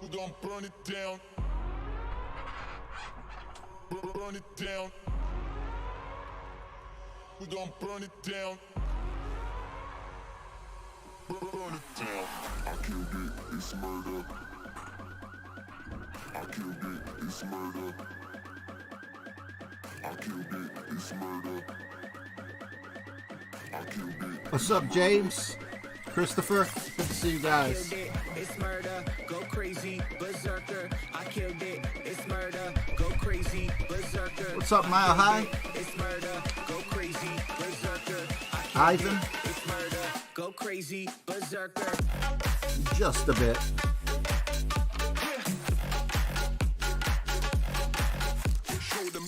We're gonna burn it down. Burn it down. We're gonna burn it down. Burn it down. I killed it, it's murder. I killed it, it's murder. I killed it, it's murder. I killed it. What's up, James? Christopher? Good to see you guys. I killed it, it's murder. Go crazy, berserker. I killed it, it's murder. Go crazy, berserker. What's up, Mile High? It's murder. Go crazy, berserker. Ivan? It's murder. Go crazy, berserker. Just a bit. Show them.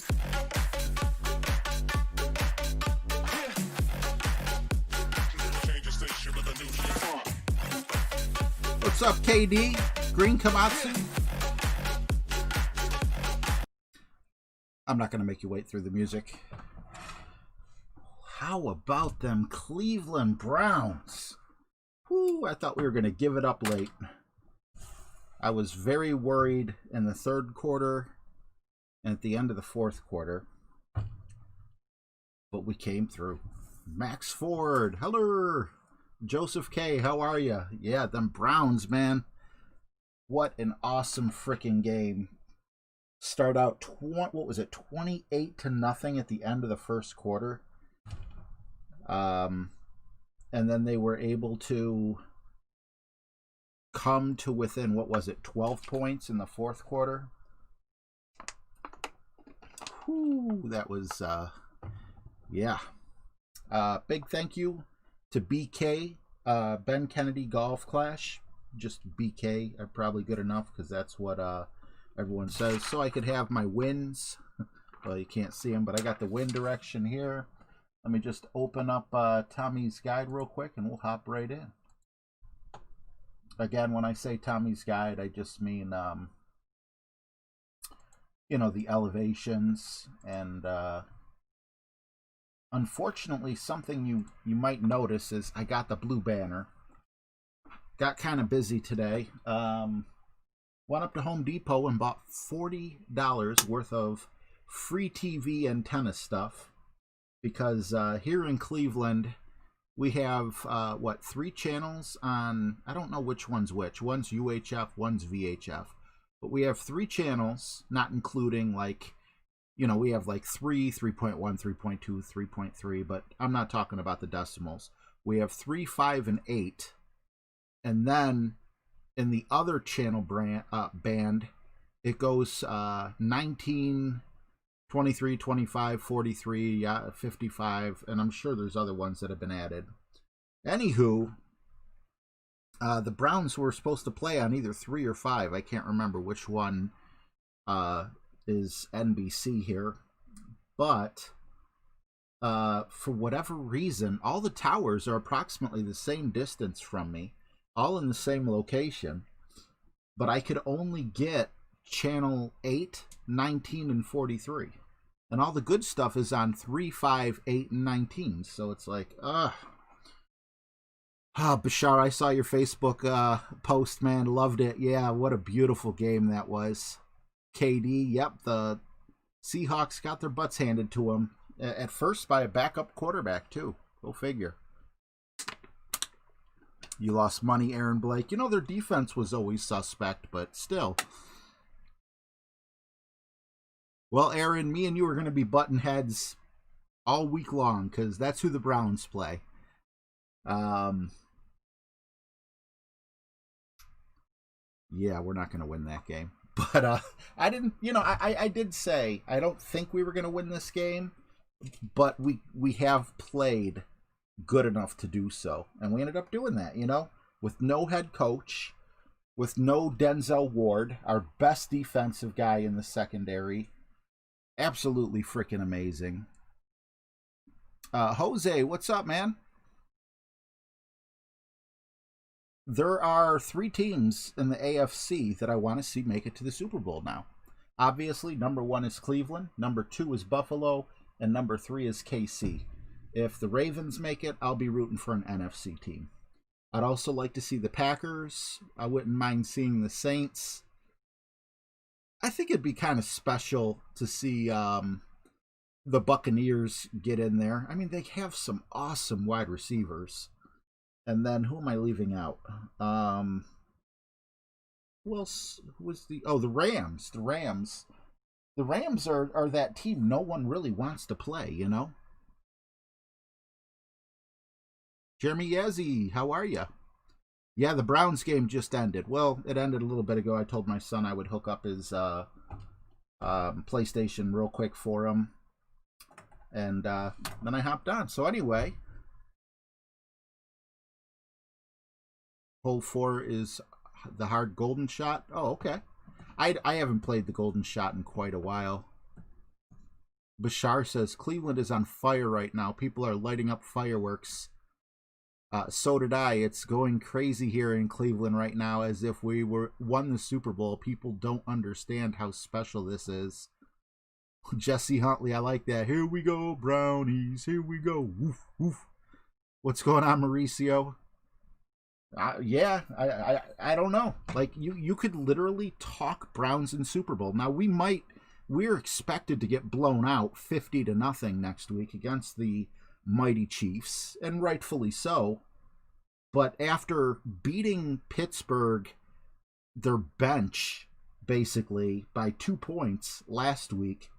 Change the station with a new shit. What's up, KD? Green Kamatsu? I'm not going to make you wait through the music. How about them Cleveland Browns? Whew, I thought we were going to give it up late. I was very worried in the third quarter and at the end of the fourth quarter. But we came through. Max Ford, hello. Joseph K, how are you? Yeah, them Browns, man. What an awesome freaking game. Start out, what was it, 28-0 at the end of the first quarter. And then they were able to come to within, what was it, 12 points in the fourth quarter. Whew, that was, yeah. Big thank you to BK, Ben Kennedy Golf Clash. Just BK, probably good enough because that's what everyone says. So I could have my wins. Well, you can't see them, but I got the win direction here. Let me just open up Tommy's Guide real quick and we'll hop right in. Again, when I say Tommy's Guide, I just mean, you know, the elevations. And unfortunately, something you might notice is I got the blue banner. Got kind of busy today. Went up to Home Depot and bought $40 worth of free TV antenna stuff. Because here in Cleveland, we have, what, 3 channels on, I don't know which one's which. One's UHF, one's VHF. But we have 3 channels, not including, like, you know, we have like 3, 3.1, 3.2, 3.3. But I'm not talking about the decimals. We have 3, 5, and 8. And then in the other channel band, it goes 19... 23, 25, 43, yeah, 55, and I'm sure there's other ones that have been added. Anywho, the Browns were supposed to play on either 3 or 5. I can't remember which one is NBC here. But for whatever reason, all the towers are approximately the same distance from me, all in the same location. But I could only get channel 8, 19, and 43. And all the good stuff is on 3, 5, 8, and 19. So it's like, Bashar, I saw your Facebook post, man. Loved it. Yeah, what a beautiful game that was. KD, yep, the Seahawks got their butts handed to them. At first by a backup quarterback, too. Go figure. You lost money, Aaron Blake. You know, their defense was always suspect, but still. Well, Aaron, me and you are going to be button heads all week long because that's who the Browns play. Yeah, we're not going to win that game. But I didn't, you know, I did say I don't think we were going to win this game, but we have played good enough to do so. And we ended up doing that, you know, with no head coach, with no Denzel Ward, our best defensive guy in the secondary. Absolutely freaking amazing. Jose, what's up, man? There are 3 teams in the AFC that I want to see make it to the Super Bowl now. Obviously, number 1 is Cleveland, number 2 is Buffalo, and number 3 is KC. If the Ravens make it, I'll be rooting for an NFC team. I'd also like to see the Packers. I wouldn't mind seeing the Saints. I think it'd be kind of special to see the Buccaneers get in there. I mean, they have some awesome wide receivers. And then who am I leaving out? Who else was the Rams. The Rams are that team no one really wants to play, you know? Jeremy Yazzie, how are you? Yeah, the Browns game just ended. Well, it ended a little bit ago. I told my son I would hook up his PlayStation real quick for him. And then I hopped on. So anyway, hole 4 is the hard golden shot. Oh, okay. I haven't played the golden shot in quite a while. Bashar says, Cleveland is on fire right now. People are lighting up fireworks. So did I. It's going crazy here in Cleveland right now as if we won the Super Bowl. People don't understand how special this is. Jesse Huntley, I like that. Here we go, Brownies. Here we go. Woof, woof. What's going on, Mauricio? Yeah, I don't know. Like, you could literally talk Browns in Super Bowl. Now, we're expected to get blown out 50-0 next week against the mighty Chiefs, and rightfully so. But after beating Pittsburgh, their bench, basically, by 2 points last week,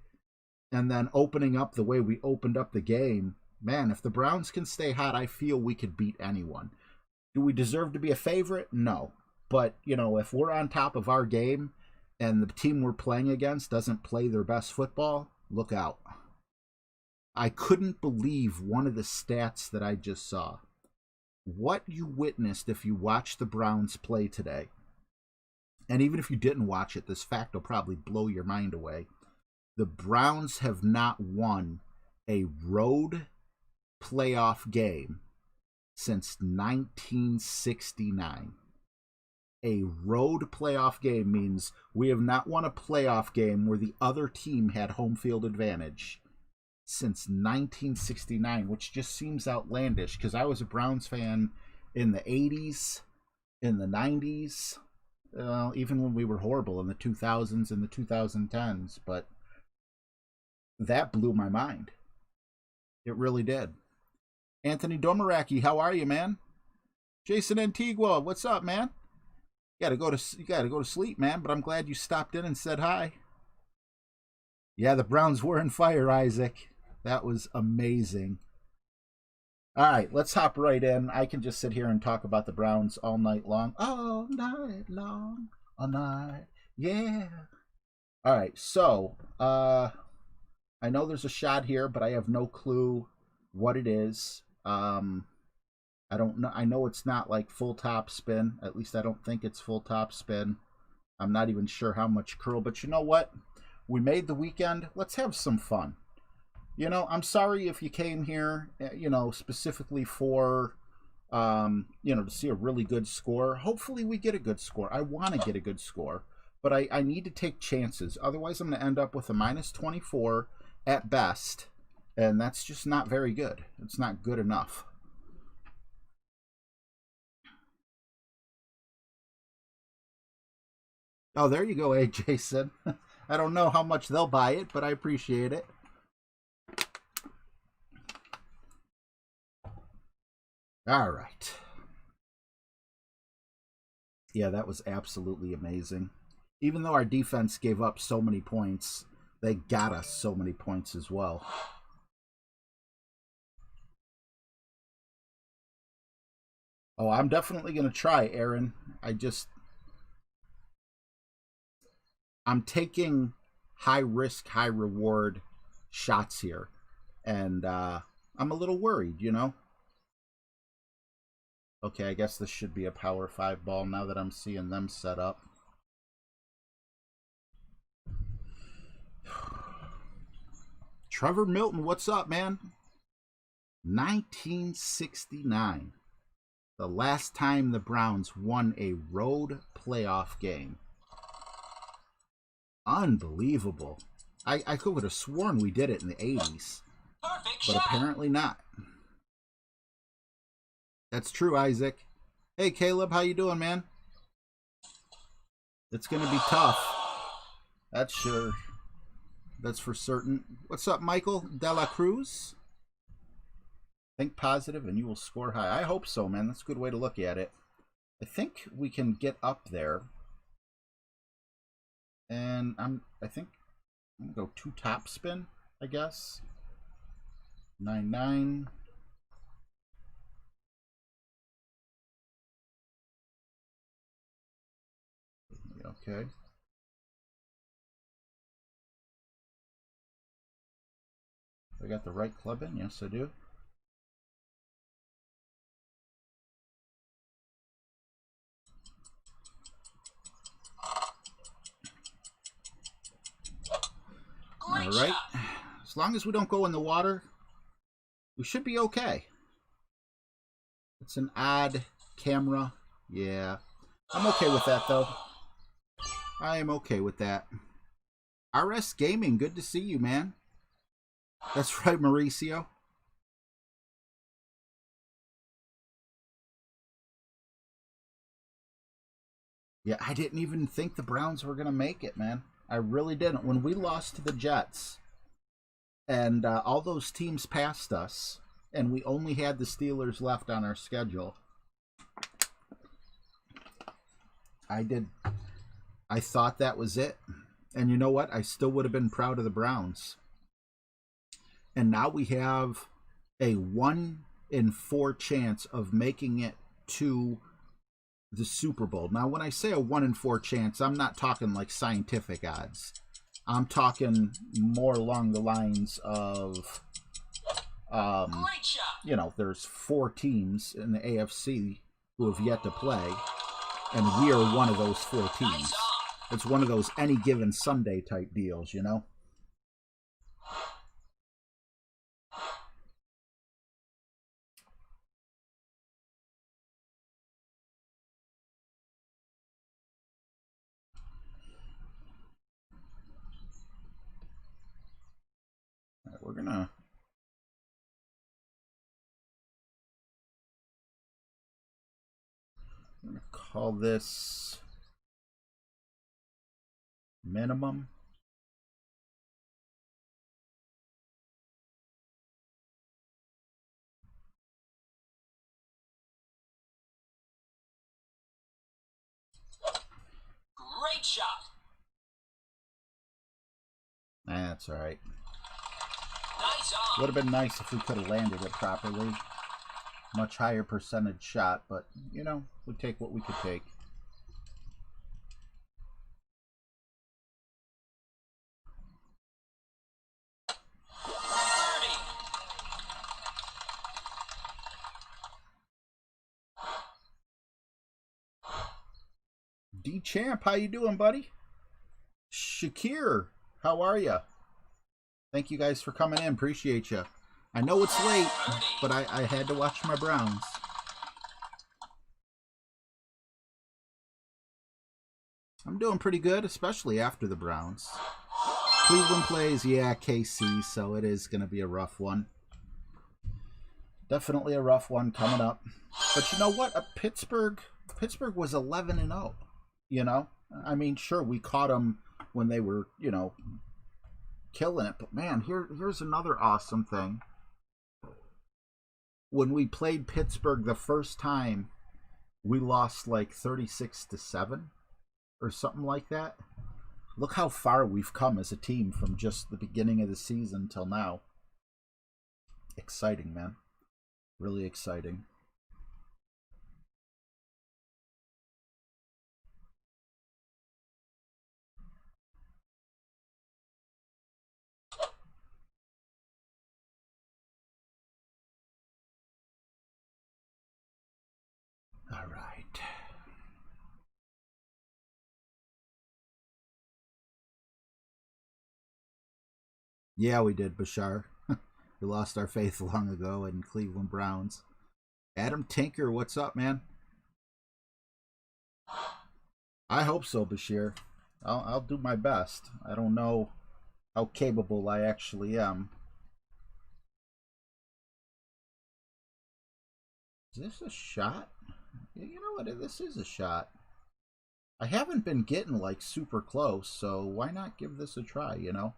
and then opening up the way we opened up the game, man, if the Browns can stay hot, I feel we could beat anyone. Do we deserve to be a favorite? No. But, you know, if we're on top of our game and the team we're playing against doesn't play their best football, look out. I couldn't believe one of the stats that I just saw. What you witnessed if you watched the Browns play today, and even if you didn't watch it, this fact will probably blow your mind away. The Browns have not won a road playoff game since 1969. A road playoff game means we have not won a playoff game where the other team had home field advantage since 1969, which just seems outlandish because I was a Browns fan in the 80s, in the 90s, even when we were horrible in the 2000s and the 2010s, but that blew my mind. It really did. Anthony Domaraki, how are you, man? Jason Antigua, what's up, man? You gotta go to sleep, man, but I'm glad you stopped in and said hi. Yeah, the Browns were in fire, Isaac. That was amazing. All right, let's hop right in. I can just sit here and talk about the Browns all night long. All night long. All night. Yeah. All right, so I know there's a shot here, but I have no clue what it is. I don't know. I know it's not like full top spin. At least I don't think it's full top spin. I'm not even sure how much curl, but you know what? We made the weekend. Let's have some fun. You know, I'm sorry if you came here, you know, specifically for, you know, to see a really good score. Hopefully we get a good score. I want to get a good score, but I need to take chances. Otherwise, I'm going to end up with a minus 24 at best, and that's just not very good. It's not good enough. Oh, there you go, Jason. I don't know how much they'll buy it, but I appreciate it. All right. Yeah, that was absolutely amazing. Even though our defense gave up so many points, they got us so many points as well. Oh, I'm definitely going to try, Aaron. I'm taking high risk, high reward shots here. And I'm a little worried, you know? Okay, I guess this should be a Power 5 ball now that I'm seeing them set up. Trevor Milton, what's up, man? 1969. The last time the Browns won a road playoff game. Unbelievable. I could have sworn we did it in the 80s. But apparently not. That's true, Isaac. Hey, Caleb, how you doing, man? It's going to be tough. That's sure. That's for certain. What's up, Michael Dela Cruz? Think positive and you will score high. I hope so, man. That's a good way to look at it. I think we can get up there. And I think I'm gonna go 2 top spin, I guess. 9-9. Okay. I got the right club in? Yes, I do. All right. As long as we don't go in the water, we should be okay. It's an odd camera. Yeah. I'm okay with that, though. I am okay with that. RS Gaming, good to see you, man. That's right, Mauricio. Yeah, I didn't even think the Browns were going to make it, man. I really didn't. When we lost to the Jets and all those teams passed us and we only had the Steelers left on our schedule, I thought that was it. And you know what? I still would have been proud of the Browns. And now we have a 1 in 4 chance of making it to the Super Bowl. Now, when I say a 1 in 4 chance, I'm not talking like scientific odds. I'm talking more along the lines of, you know, there's 4 teams in the AFC who have yet to play, and we are one of those 4 teams. It's one of those any given Sunday type deals, you know? All right, we're gonna call this minimum. Great shot. That's all right. Nice on. Would have been nice if we could have landed it properly. Much higher percentage shot, but, you know, we take what we could take. D-Champ, how you doing, buddy? Shakir, how are you? Thank you guys for coming in. Appreciate you. I know it's late, but I had to watch my Browns. I'm doing pretty good, especially after the Browns. Cleveland plays, yeah, KC, so it is going to be a rough one. Definitely a rough one coming up. But you know what? Pittsburgh was 11-0, you know? I mean, sure, we caught them when they were, you know, killing it. But, man, here's another awesome thing. When we played Pittsburgh the first time, we lost like 36-7 or something like that. Look how far we've come as a team from just the beginning of the season till now. Exciting, man. Really exciting. All right. Yeah, we did, Bashar. We lost our faith long ago in Cleveland Browns. Adam Tinker, what's up, man? I hope so, Bashir. I'll do my best. I don't know how capable I actually am. Is this a shot? You know what? This is a shot. I haven't been getting like super close, so why not give this a try, you know?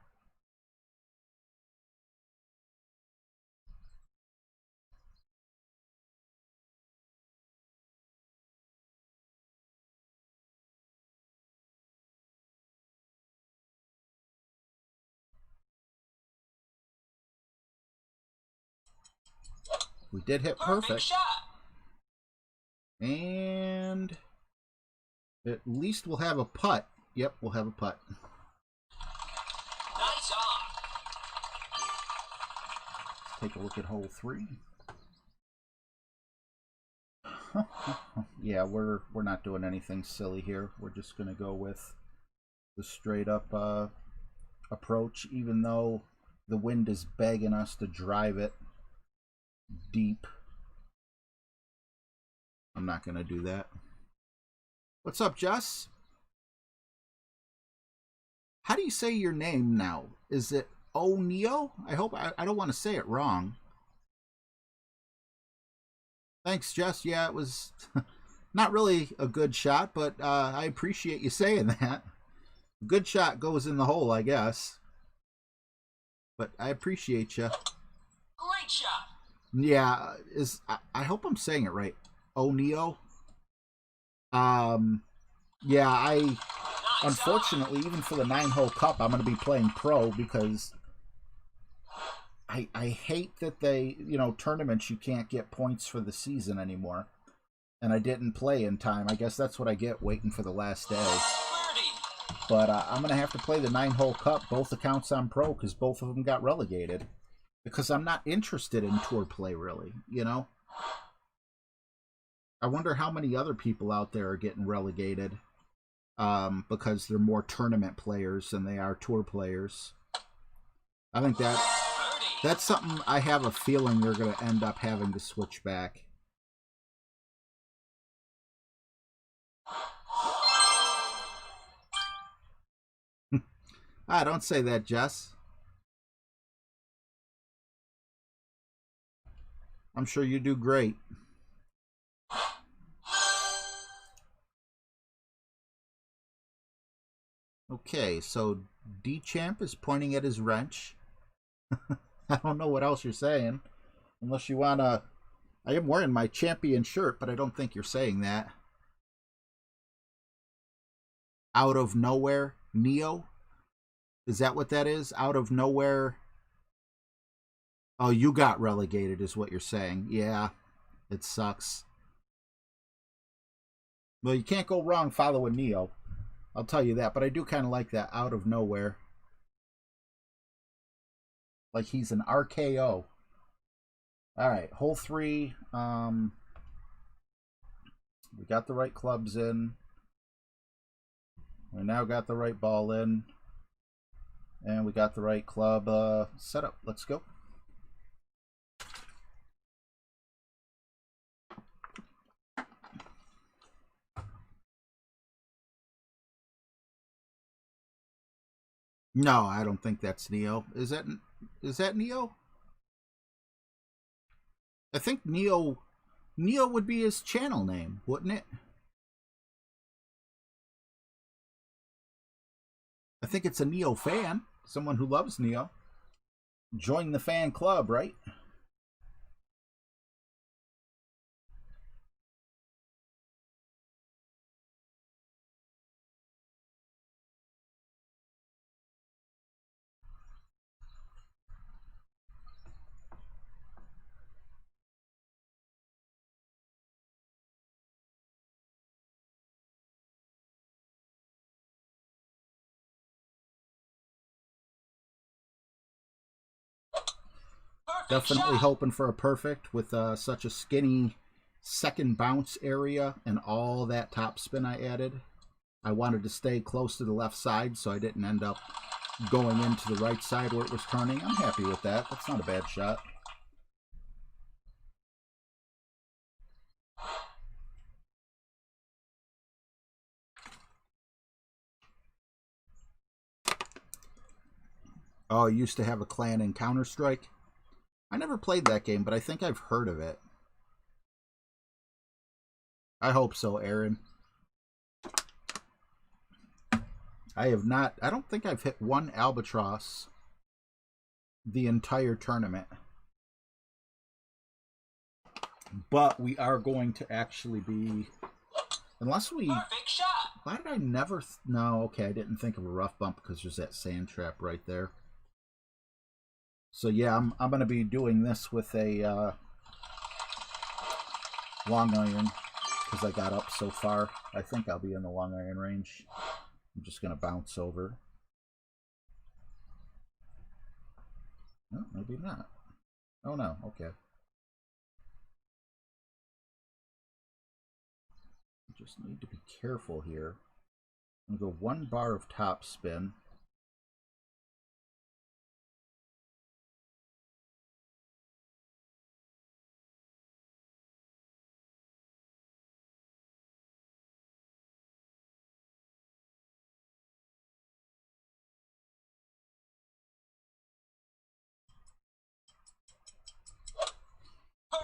We did hit perfect. Shot. And at least we'll have a putt. Yep, we'll have a putt. Nice on. Take a look at hole 3. Yeah, we're not doing anything silly here. We're just going to go with the straight up approach, even though the wind is begging us to drive it deep. I'm not going to do that. What's up, Jess? How do you say your name now? Is it O'Neo? I hope I don't want to say it wrong. Thanks, Jess. Yeah, it was not really a good shot, but I appreciate you saying that. Good shot goes in the hole, I guess. But I appreciate you. Great shot. Yeah, I hope I'm saying it right. O'Neo. Yeah, unfortunately, even for the 9-hole cup, I'm going to be playing pro because I hate that they, you know, tournaments you can't get points for the season anymore. And I didn't play in time. I guess that's what I get waiting for the last day. But I'm going to have to play the 9-hole cup, both accounts on pro, because both of them got relegated. Because I'm not interested in tour play, really, you know? I wonder how many other people out there are getting relegated because they're more tournament players than they are tour players. I think that's something I have a feeling they're going to end up having to switch back. Don't say that, Jess. I'm sure you do great. Okay, so D-Champ is pointing at his wrench. I don't know what else you're saying. Unless you want to... I am wearing my champion shirt, but I don't think you're saying that. Out of nowhere, Neo? Is that what that is? Out of nowhere? Oh, you got relegated is what you're saying. Yeah, it sucks. Well, you can't go wrong following Neo. I'll tell you that, but I do kind of like that out of nowhere. Like he's an RKO. Alright, hole 3. We got the right clubs in. We now got the right ball in. And we got the right club setup. Let's go. No, I don't think that's Neo. Is that Neo? I think Neo would be his channel name, wouldn't it? I think it's a Neo fan, someone who loves Neo. Join the fan club, right? Definitely hoping for a perfect with such a skinny second bounce area and all that top spin I added. I wanted to stay close to the left side so I didn't end up going into the right side where it was turning. I'm happy with that. That's not a bad shot. Oh, I used to have a clan in Counter-Strike. I never played that game, but I think I've heard of it. I hope so, Aaron. I have not, I don't think I've hit one albatross the entire tournament. But we are going to actually be, unless we, Perfect shot. why did I never, no, okay, I didn't think of a rough bump because there's that sand trap right there. So yeah, I'm going to be doing this with a long iron because I got up so far. I think I'll be in the long iron range. I'm just going to bounce over. No, maybe not. Oh no, okay. Just need to be careful here. I'm going to go 1 bar of top spin.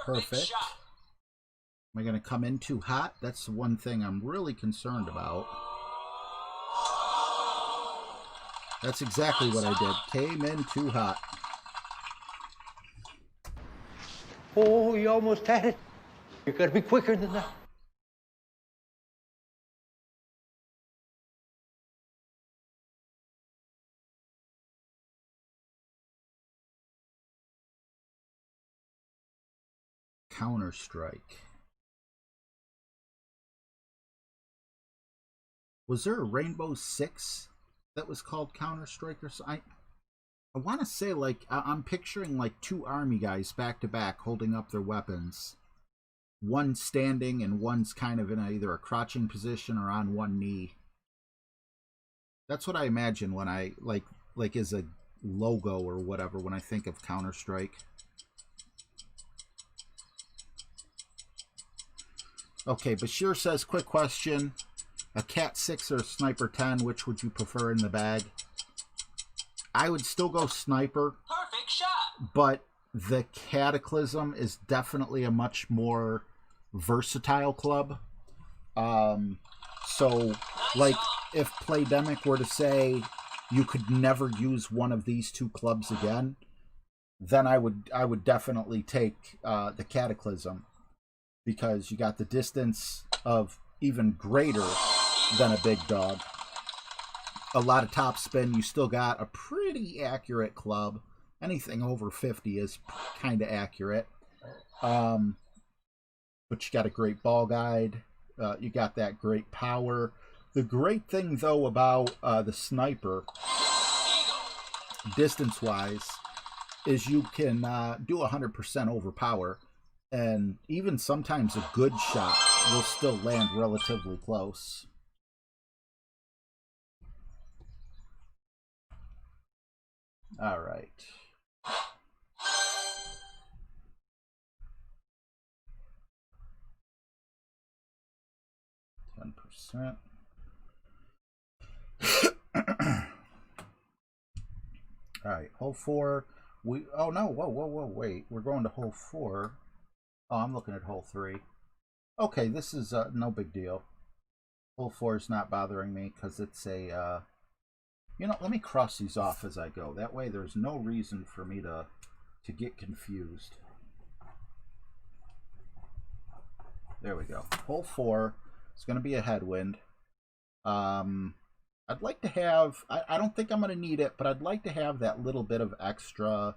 Perfect. Am I going to come in too hot? That's the one thing I'm really concerned about. That's exactly what I did. Came in too hot. Oh, you almost had it. You gotta be quicker than that. Counter-Strike. Was there a Rainbow Six that was called Counter-Strike or something? I want to say, like, I'm picturing like 2 army guys back to back holding up their weapons. One standing and one's kind of in either a crouching position or on one knee. That's what I imagine when I, like as a logo or whatever, when I think of Counter-Strike. Okay, Bashir says, quick question. A Cat 6 or a Sniper 10, which would you prefer in the bag? I would still go Sniper. Perfect shot. But the Cataclysm is definitely a much more versatile club. So, like, if Playdemic were to say you could never use one of these 2 clubs again, then I would definitely take the Cataclysm, because you got the distance of even greater than a big dog. A lot of top spin. You still got a pretty accurate club. Anything over 50 is kind of accurate. But you got a great ball guide. You got that great power. The great thing, though, about the Sniper, distance-wise, is you can do 100% overpower. And even sometimes a good shot will still land relatively close. All right. %. All right, hole 4. Oh no, whoa, wait. We're going to hole 4. Oh, I'm looking at hole 3. Okay, this is no big deal. Hole 4 is not bothering me because it's a, you know, let me cross these off as I go. That way there's no reason for me to get confused. There we go. Hole 4 is going to be a headwind. I'd like to have, I don't think I'm going to need it, but I'd like to have that little bit of extra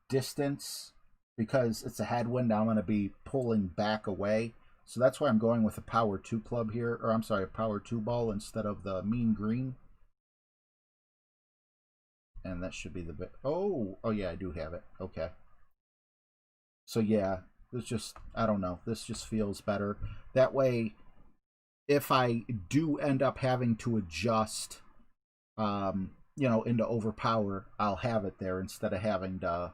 distance, because it's a headwind. I'm going to be pulling back away. So that's why I'm going with a power 2 club here, or I'm sorry, a power 2 ball instead of the mean green. And that should be the bit. Oh yeah, I do have it. Okay. So yeah, this just, I don't know, this just feels better. That way, if I do end up having to adjust, you know, into overpower, I'll have it there instead of having to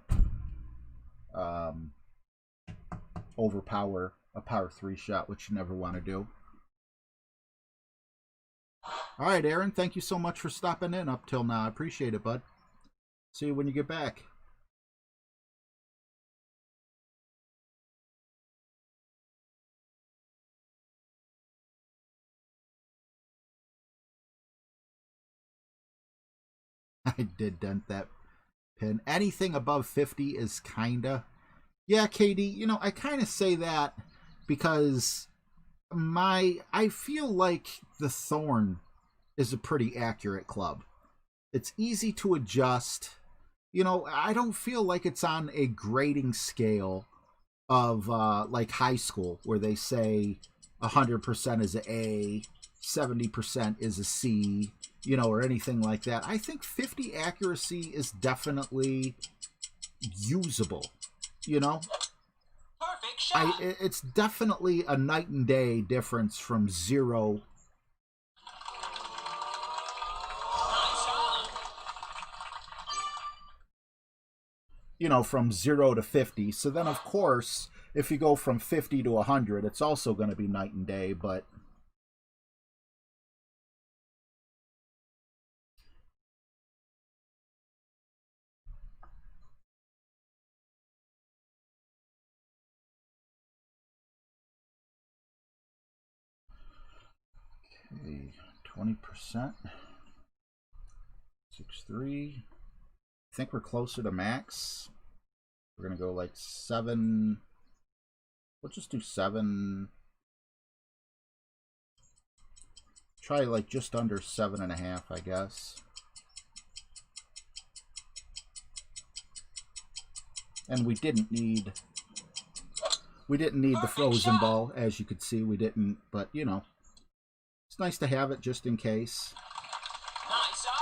overpower a power 3 shot, which you never want to do. All right, Aaron, thank you so much for stopping in up till now. I appreciate it, bud. See you when you get back. I did dent that pin. Anything above 50 is kinda... Yeah, KD, you know, I kind of say that because I feel like the Thorn is a pretty accurate club. It's easy to adjust. You know, I don't feel like it's on a grading scale of like high school where they say 100% is an A, 70% is a C, you know, or anything like that. I think 50 accuracy is definitely usable, you know? Perfect shot. It's definitely a night and day difference from 0. You know, from 0 to 50. So then, of course, if you go from 50 to 100, it's also going to be night and day, but... Okay, 20%. 6.3. I think we're closer to max. We're going to go like 7. We'll just do 7. Try like just under 7.5, I guess. And we didn't need the frozen ball, as you could see. We didn't, but you know, it's nice to have it just in case. Nice on.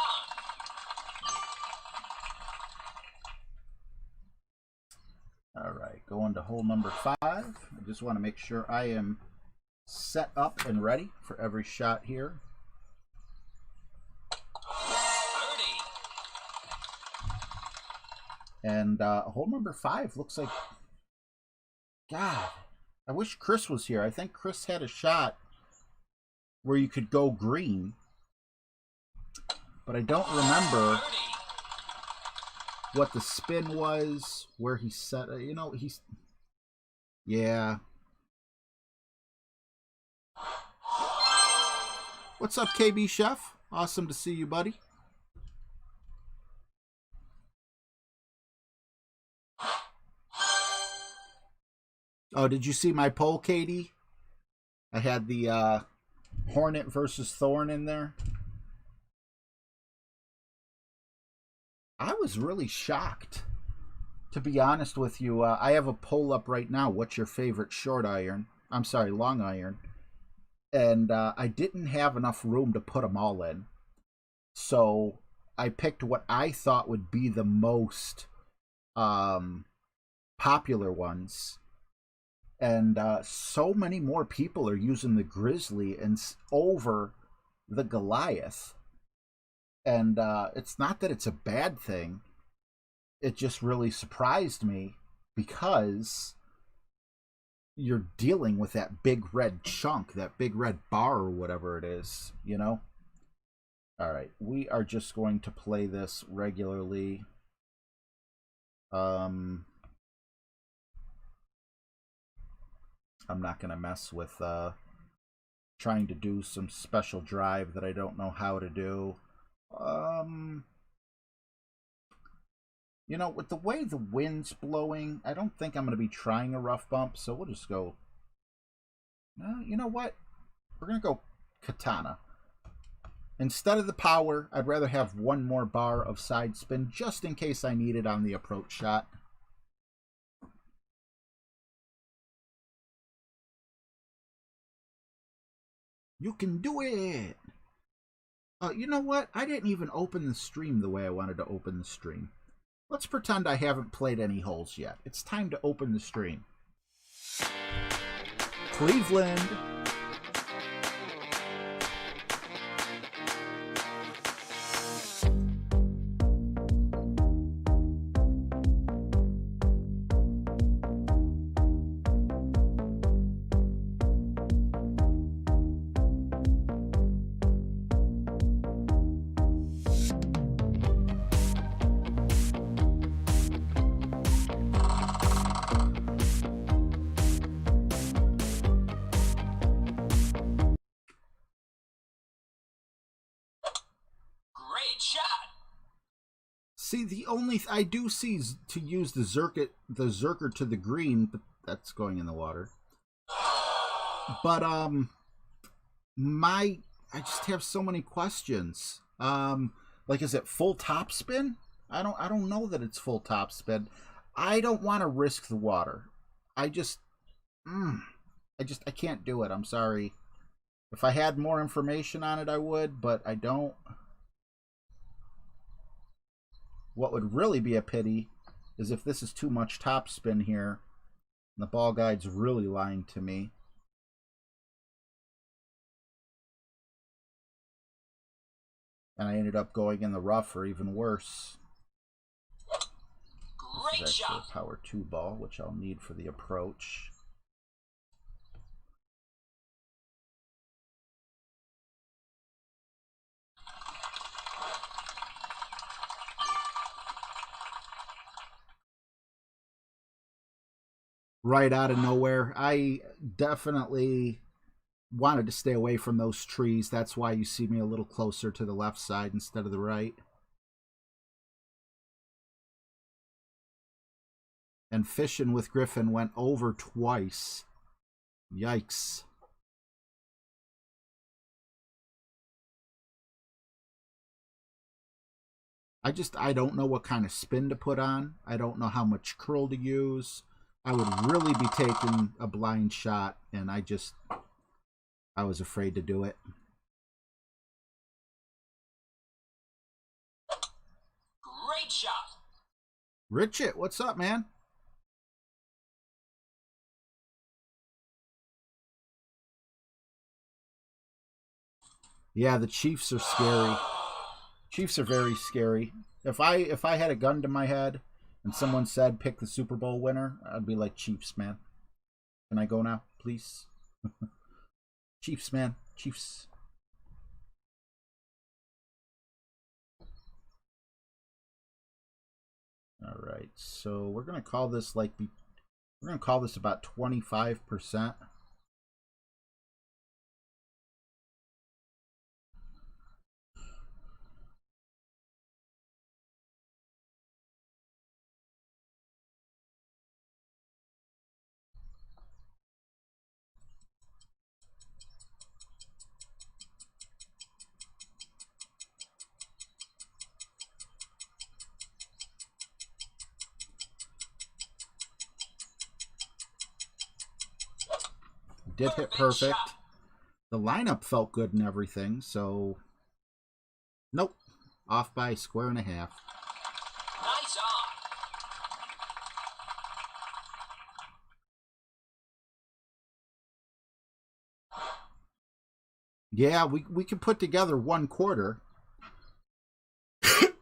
All right, going to hole number 5. I just want to make sure I am set up and ready for every shot here. And hole number 5 looks like... God, I wish Chris was here. I think Chris had a shot where you could go green. But I don't remember what the spin was, where he set... You know, he's... Yeah. What's up, KB Chef? Awesome to see you, buddy. Oh, did you see my poll, Katie? I had the Hornet versus Thorn in there. I was really shocked, to be honest with you. I have a poll up right now. What's your favorite short iron? I'm sorry, long iron. And I didn't have enough room to put them all in. So I picked what I thought would be the most popular ones. And so many more people are using the Grizzly and over the Goliath. And it's not that it's a bad thing. It just really surprised me because you're dealing with that big red chunk, that big red bar or whatever it is, you know? All right, we are just going to play this regularly. I'm not going to mess with trying to do some special drive that I don't know how to do. You know, with the way the wind's blowing, I don't think I'm going to be trying a rough bump, so we'll just go... you know what? We're going to go Katana. Instead of the power, I'd rather have one more bar of side spin, just in case I need it on the approach shot. You can do it! You know what? I didn't even open the stream the way I wanted to open the stream. Let's pretend I haven't played any holes yet. It's time to open the stream. Cleveland! See, the only I do see to use the Zerker to the green, but that's going in the water. But I just have so many questions. Like, is it full topspin? I don't know that it's full topspin. I don't want to risk the water. I can't do it. I'm sorry. If I had more information on it, I would, but I don't. What would really be a pity is if this is too much topspin here, and the ball guide's really lying to me. And I ended up going in the rough, or even worse. Great this is actually shot. a power 2 ball, which I'll need for the approach. Right out of nowhere. I definitely wanted to stay away from those trees. That's why you see me a little closer to the left side instead of the right. And fishing with Griffin went over twice. Yikes. I don't know what kind of spin to put on. I don't know how much curl to use. I would really be taking a blind shot, and I was afraid to do it. Great shot. Richard, what's up, man? Yeah, the Chiefs are scary. Chiefs are very scary. If I had a gun to my head and someone said pick the Super Bowl winner, I'd be like, Chiefs, man. Can I go now, please? Chiefs, man. Chiefs. All right, so we're gonna call this we're gonna call this about 25%. Did hit perfect. The lineup felt good and everything, so nope. Off by a square and a half. Nice on. Yeah, we could put together one quarter.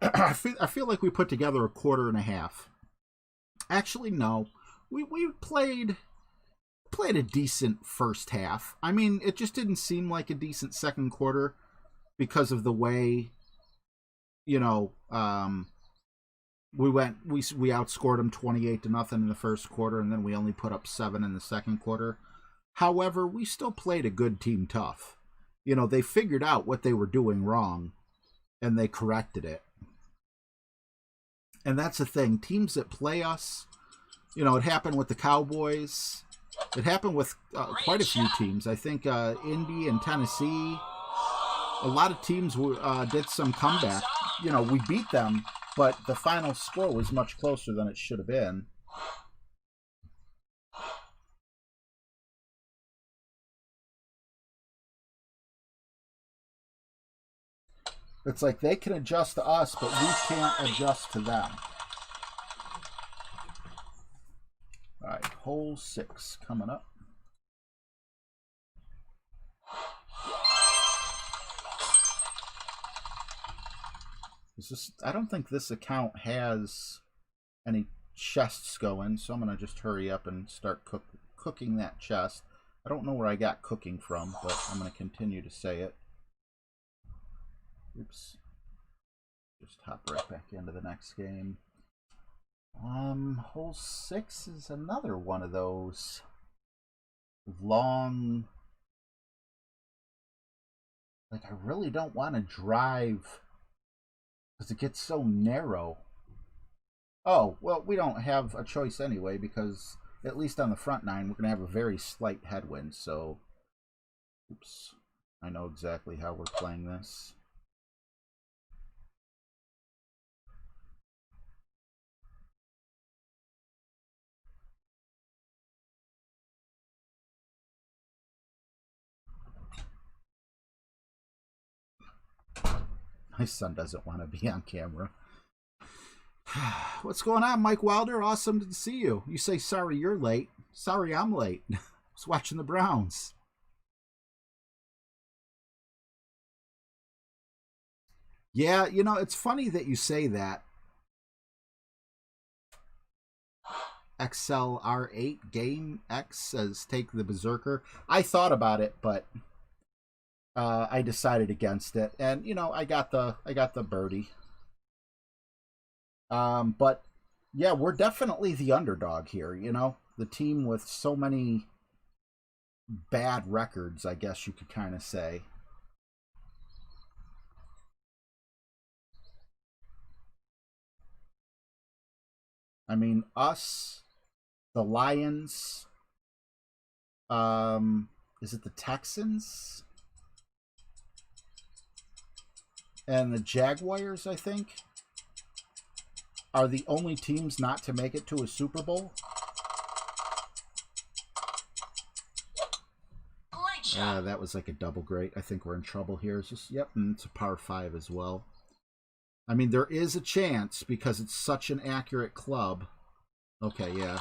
I feel like we put together a quarter and a half. Actually, no. We played a decent first half. I mean, it just didn't seem like a decent second quarter because of the way, we outscored them 28-0 in the first quarter, and then we only put up 7 in the second quarter. However, we still played a good team tough. They figured out what they were doing wrong, and they corrected it. And that's the thing. Teams that play us, it happened with the Cowboys. It happened with quite a few teams. I think Indy and Tennessee. A lot of teams did some comeback. We beat them, but the final score was much closer than it should have been. It's like they can adjust to us, but we can't adjust to them. All right, hole 6 coming up. I don't think this account has any chests going, so I'm going to just hurry up and start cooking that chest. I don't know where I got cooking from, but I'm going to continue to say it. Oops. Just hop right back into the next game. Hole 6 is another one of those long. Like, I really don't want to drive because it gets so narrow. Oh, well, we don't have a choice anyway, because at least on the front nine, we're going to have a very slight headwind, so... Oops. I know exactly how we're playing this. My son doesn't want to be on camera. What's going on, Mike Wilder? Awesome to see you. You say sorry you're late. Sorry I'm late. I was watching the Browns. Yeah, you know, it's funny that you say that. XLR8 Game X says take the Berserker. I thought about it, but I decided against it. And, you know, I got the birdie. But yeah, we're definitely the underdog here, you know, the team with so many bad records, I guess you could kind of say. I mean, us, the Lions, is it the Texans? And the Jaguars, I think, are the only teams not to make it to a Super Bowl. Great shot. That was like a double great. I think we're in trouble here. It's just, yep, and it's a par 5 as well. I mean, there is a chance because it's such an accurate club. Okay, yeah.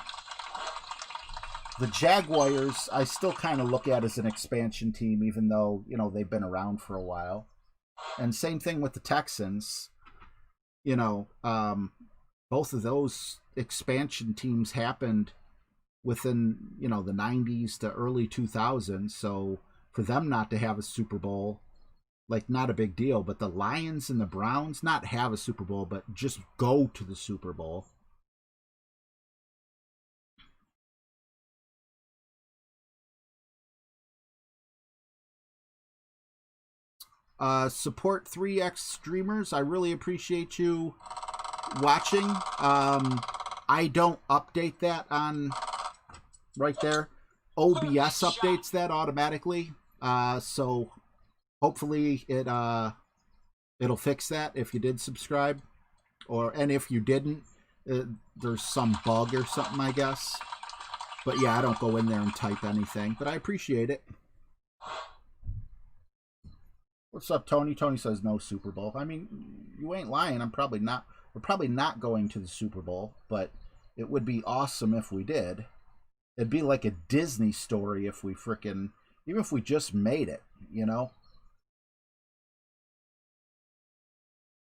The Jaguars, I still kind of look at as an expansion team, even though, you know, they've been around for a while. And same thing with the Texans. You know, both of those expansion teams happened within, you know, the 90s to early 2000s. So for them not to have a Super Bowl, like, not a big deal. But the Lions and the Browns not have a Super Bowl, but just go to the Super Bowl. Support 3X streamers. I really appreciate you watching. I don't update that on right there. OBS updates that automatically. So hopefully it'll fix that if you did subscribe, and if you didn't, there's some bug or something, I guess. But yeah, I don't go in there and type anything, but I appreciate it. What's up, Tony? Tony says no Super Bowl. I mean, you ain't lying. We're probably not going to the Super Bowl, but it would be awesome if we did. It'd be like a Disney story if we even if we just made it, you know?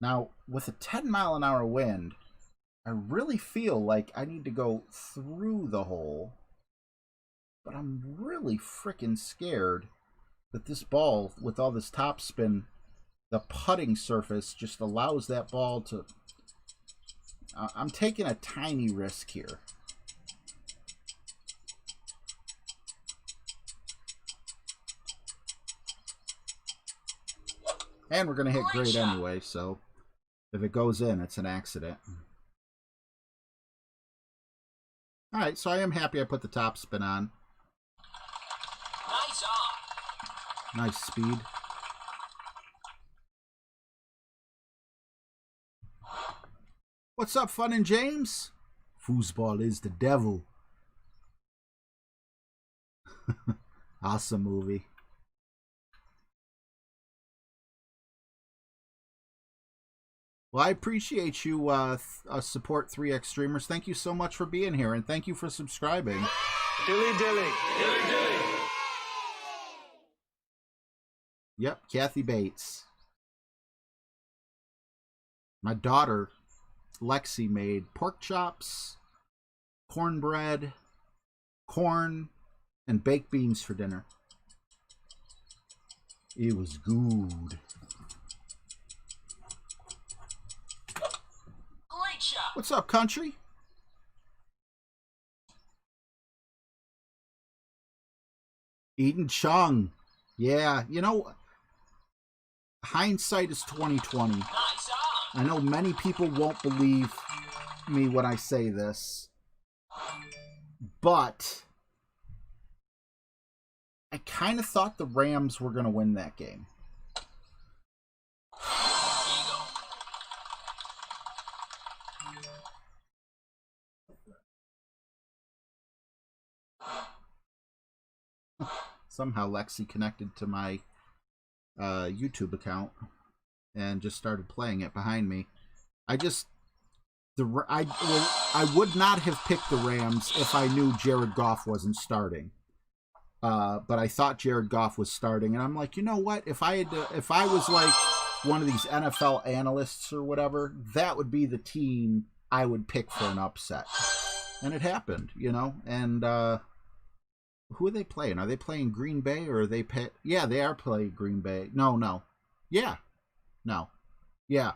Now, with a 10-mile-an-hour wind, I really feel like I need to go through the hole, but I'm really freaking scared that this ball, with all this topspin, the putting surface just allows that ball to... I'm taking a tiny risk here. And we're going to hit great anyway, so if it goes in, it's an accident. Alright, so I am happy I put the topspin on. Nice on. Nice speed. What's up, Fun and James? Foosball is the devil. Awesome movie. Well, I appreciate you, support 3X streamers. Thank you so much for being here, and thank you for subscribing. Dilly dilly. Dilly dilly. Yep, Kathy Bates. My daughter, Lexi, made pork chops, cornbread, corn, and baked beans for dinner. It was good. Great shot. What's up, country? Eden Chung. Yeah, you know, hindsight is 20/20. Nice on. I know many people won't believe me when I say this, but I kind of thought the Rams were going to win that game. Somehow Lexi connected to my YouTube account and just started playing it behind me. I would not have picked the Rams if I knew Jared Goff wasn't starting. But I thought Jared Goff was starting, and I'm like, you know what? If I was like one of these NFL analysts or whatever, that would be the team I would pick for an upset. And it happened, you know. And who are they playing? Are they playing Green Bay or are they yeah, they are playing Green Bay. No. Yeah. No. Yeah.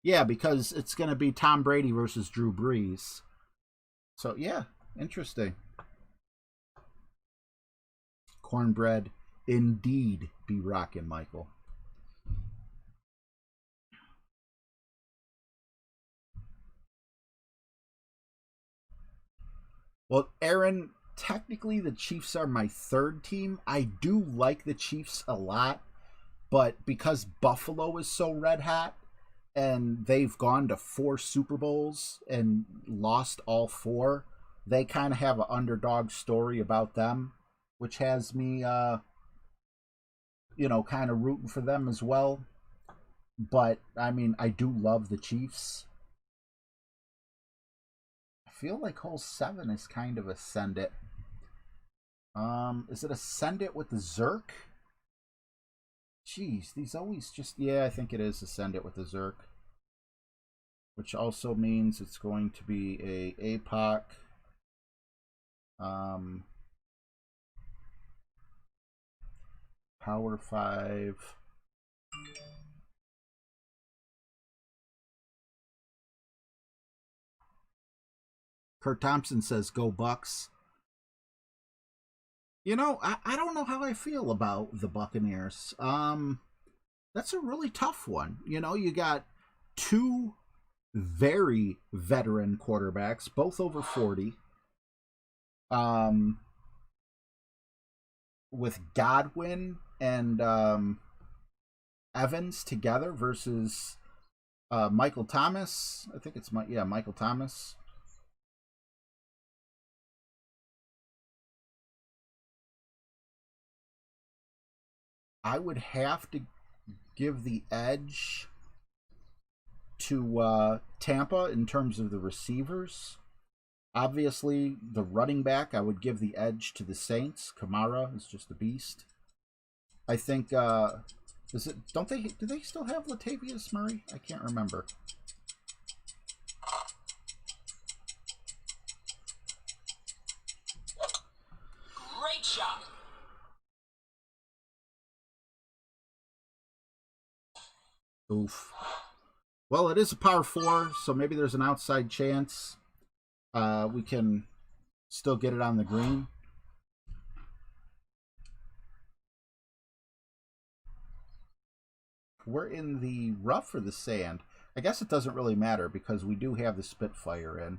Yeah, because it's going to be Tom Brady versus Drew Brees. So, yeah, interesting. Cornbread indeed be rockin', Michael. Well, Aaron, technically the Chiefs are my third team. I do like the Chiefs a lot, but because Buffalo is so red hot and they've gone to 4 Super Bowls and lost all 4, they kind of have an underdog story about them, which has me, kind of rooting for them as well. But, I mean, I do love the Chiefs. I feel like hole 7 is kind of a send it. Is it a send it with the Zerk? Jeez, these always just... Yeah, I think it is a send it with the Zerk. Which also means it's going to be a APOC. Power 5. Kurt Thompson says, go Bucks. You know, I don't know how I feel about the Buccaneers. That's a really tough one. You know, you got 2 very veteran quarterbacks, both over 40. With Godwin and Evans together versus Michael Thomas. I think it's Michael Thomas. I would have to give the edge to Tampa in terms of the receivers. Obviously, the running back, I would give the edge to the Saints. Kamara is just a beast. I think, do they still have Latavius Murray? I can't remember. Great shot. Oof. Well, it is a par 4, so maybe there's an outside chance we can still get it on the green. We're in the rough or the sand. I guess it doesn't really matter because we do have the Spitfire in.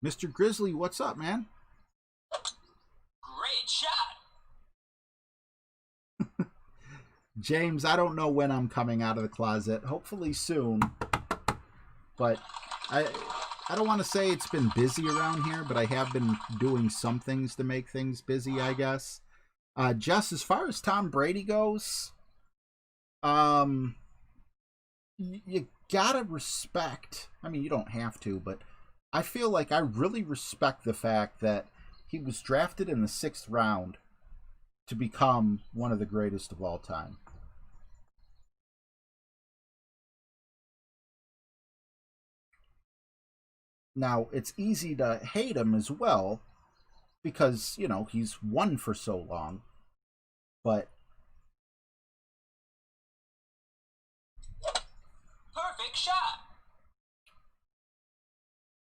Mr. Grizzly, what's up, man? Great shot. James, I don't know when I'm coming out of the closet. Hopefully soon. But I don't want to say it's been busy around here, but I have been doing some things to make things busy, I guess. Just as far as Tom Brady goes, you gotta respect. I mean, you don't have to, but I feel like I really respect the fact that he was drafted in the 6th round to become one of the greatest of all time. Now, it's easy to hate him as well because, you know, he's won for so long. But Perfect shot.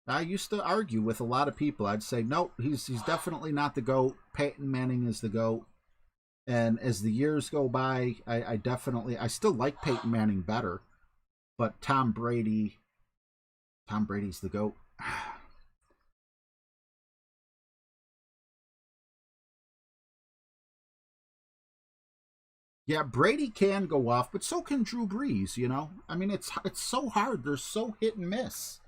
I used to argue with a lot of people. I'd say, nope, he's definitely not the GOAT. Peyton Manning is the GOAT. And as the years go by, I still like Peyton Manning better, but Tom Brady's the GOAT. Yeah, Brady can go off, but so can Drew Brees, you know? I mean, it's so hard. They're so hit and miss.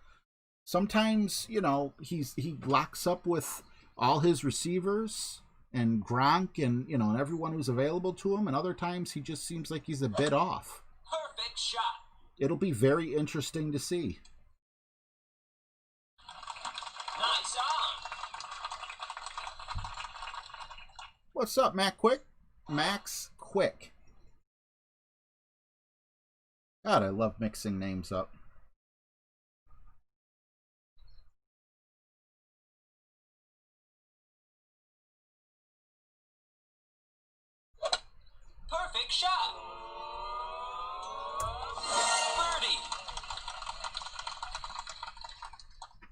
Sometimes, you know, he locks up with all his receivers and Gronk and, you know, and everyone who's available to him, and other times he just seems like he's a bit off. Perfect shot. It'll be very interesting to see. Nice on. What's up, Max Quick? God, I love mixing names up. Perfect shot. Birdie.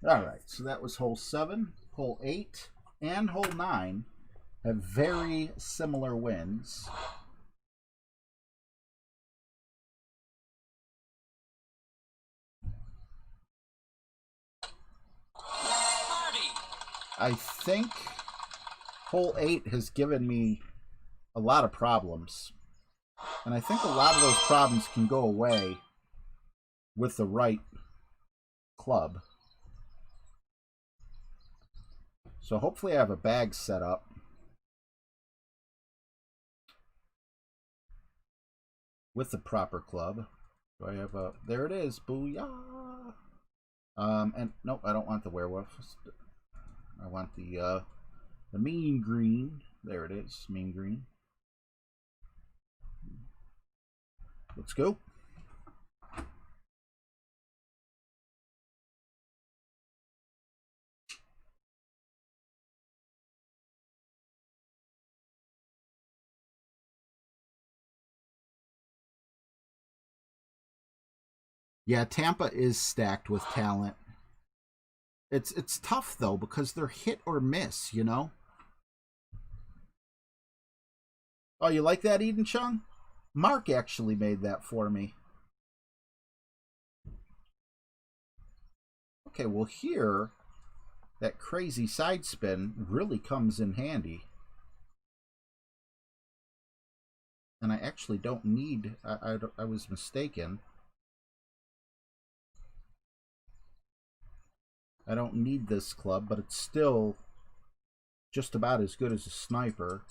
All right, so that was hole 7. Hole 8 and hole 9 have very similar winds. Birdie. I think hole 8 has given me a lot of problems. And I think a lot of those problems can go away with the right club. So hopefully I have a bag set up. With the proper club. Do I have a... There it is. Booyah! And nope, I don't want the werewolf. I want the mean green. There it is. Mean green. Let's go. Yeah, Tampa is stacked with talent. It's tough though because they're hit or miss, you know. Oh, you like that, Eden Chung? Mark actually made that for me. Okay, well here, that crazy side spin really comes in handy. And I actually don't need, I was mistaken. I don't need this club, but it's still just about as good as a sniper.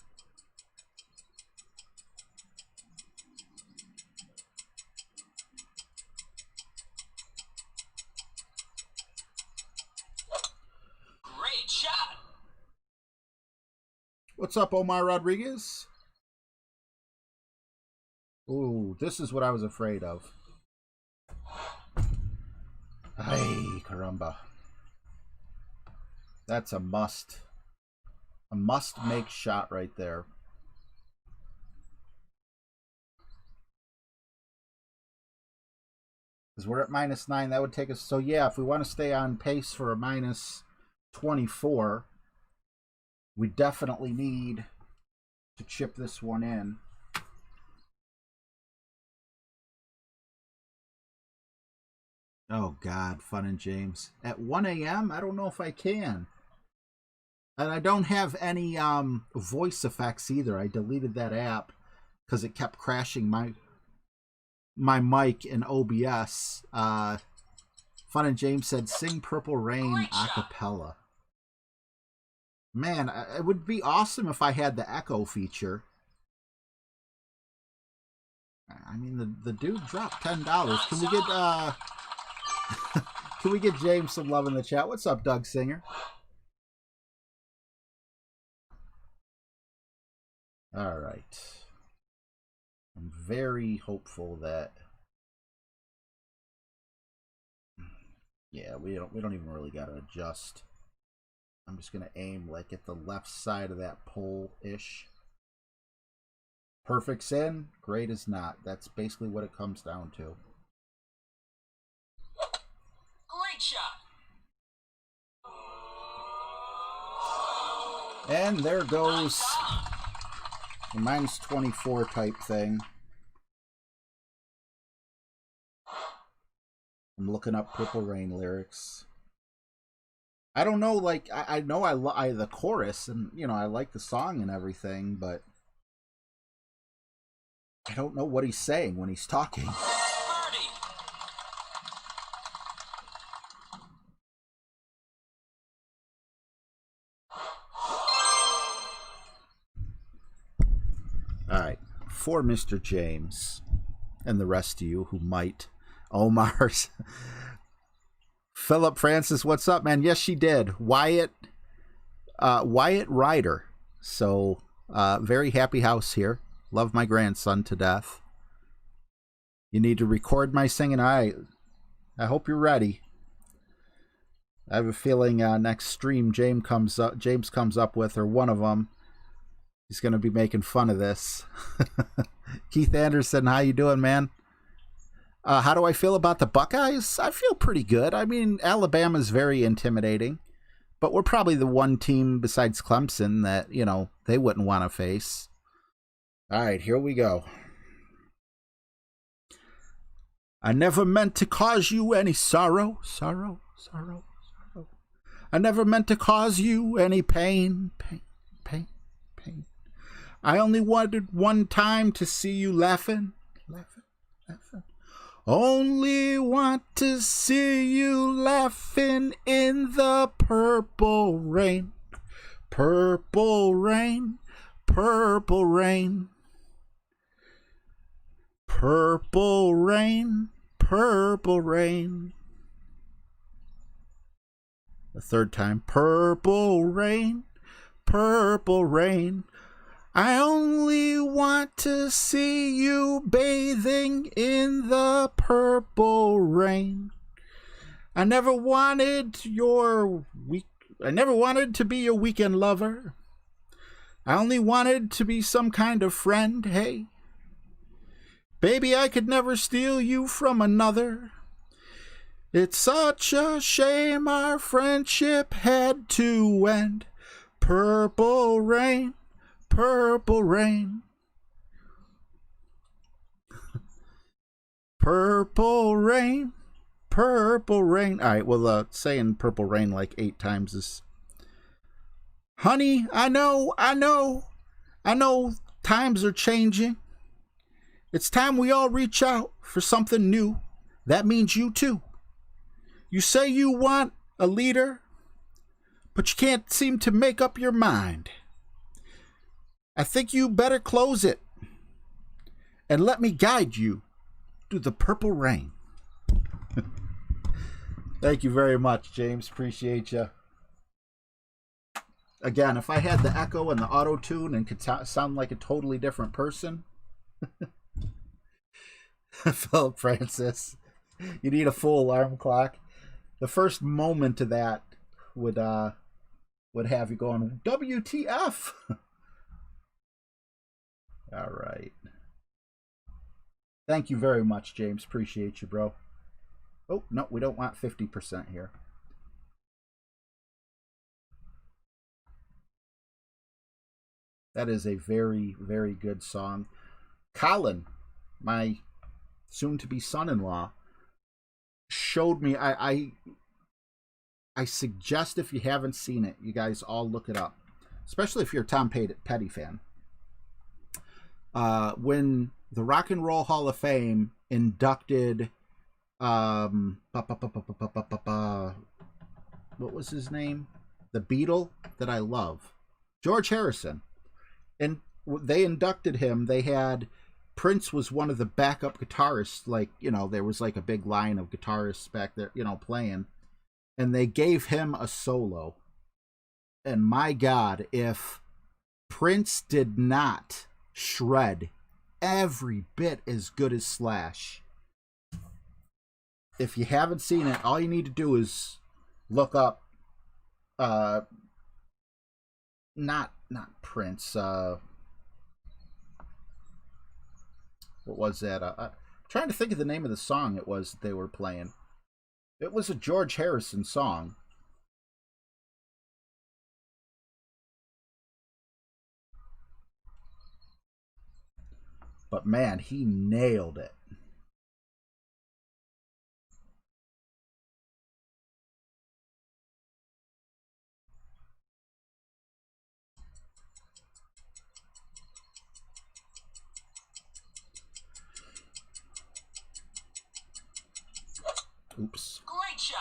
Great shot. What's up, Omar Rodriguez? Ooh, this is what I was afraid of. Ay, caramba. That's a must make shot right there. Because we're at -9, that would take us. So yeah, if we want to stay on pace for a -24, we definitely need to chip this one in. Oh God, Fun and James. At 1 a.m.? I don't know if I can. And I don't have any voice effects either. I deleted that app because it kept crashing my mic in OBS. Fun and James said, sing Purple Rain a cappella. Man, it would be awesome if I had the echo feature. I mean, the dude dropped $10. Can we get can we get James some love in the chat? What's up, Doug Singer? All right. I'm very hopeful that, yeah, we don't even really gotta adjust. I'm just gonna aim like at the left side of that pole-ish. Perfect's in, great is not. That's basically what it comes down to. Great shot. And there goes A minus 24 type thing. I'm looking up Purple Rain lyrics. I don't know, like, I know I the chorus, and, you know, I like the song and everything, but I don't know what he's saying when he's talking. Birdie. All right, for Mr. James and the rest of you who might. Omar's. Philip Francis, what's up, man? Yes, she did. Wyatt Ryder. So, very happy house here. Love my grandson to death. You need to record my singing. All right. I hope you're ready. I have a feeling next stream James comes up with, or one of them, he's going to be making fun of this. Keith Anderson, how you doing, man? How do I feel about the Buckeyes? I feel pretty good. I mean, Alabama's very intimidating, but we're probably the one team besides Clemson that, you know, they wouldn't want to face. All right, here we go. I never meant to cause you any sorrow. I never meant to cause you any pain. I only wanted one time to see you laughing. Only want to see you laughing in the purple rain. Purple rain. Purple rain. Purple rain. Purple rain. The third time. Purple rain. Purple rain. I only want to see you bathing in the purple rain. I never wanted to be your weekend lover. I only wanted to be some kind of friend, hey. Baby, I could never steal you from another. It's such a shame our friendship had to end. Purple rain. Purple rain. Purple rain. Purple rain. All right, well, saying purple rain like 8 times is... Honey, I know times are changing. It's time we all reach out for something new. That means you too. You say you want a leader, but you can't seem to make up your mind. I think you better close it and let me guide you through the purple rain. Thank you very much, James. Appreciate you. Again, if I had the echo and the auto-tune and could sound like a totally different person. Philip Francis, you need a full alarm clock. The first moment of that would have you going, WTF? All right. Thank you very much, James. Appreciate you, bro. Oh, no, we don't want 50% here. That is a very, very good song. Colin, my soon-to-be son-in-law, showed me. I suggest, if you haven't seen it, you guys all look it up. Especially if you're a Tom Petty fan. When the Rock and Roll Hall of Fame inducted what was his name? The Beatle that I love, George Harrison. And they inducted him. They had Prince was one of the backup guitarists. Like, you know, there was like a big line of guitarists back there, you know, playing. And they gave him a solo. And my God, if Prince did not shred every bit as good as Slash. If you haven't seen it, all you need to do is look up not Prince, what was that? I'm trying to think of the name of the song it was that they were playing. It was a George Harrison song. But man, he nailed it. Oops. Great shot.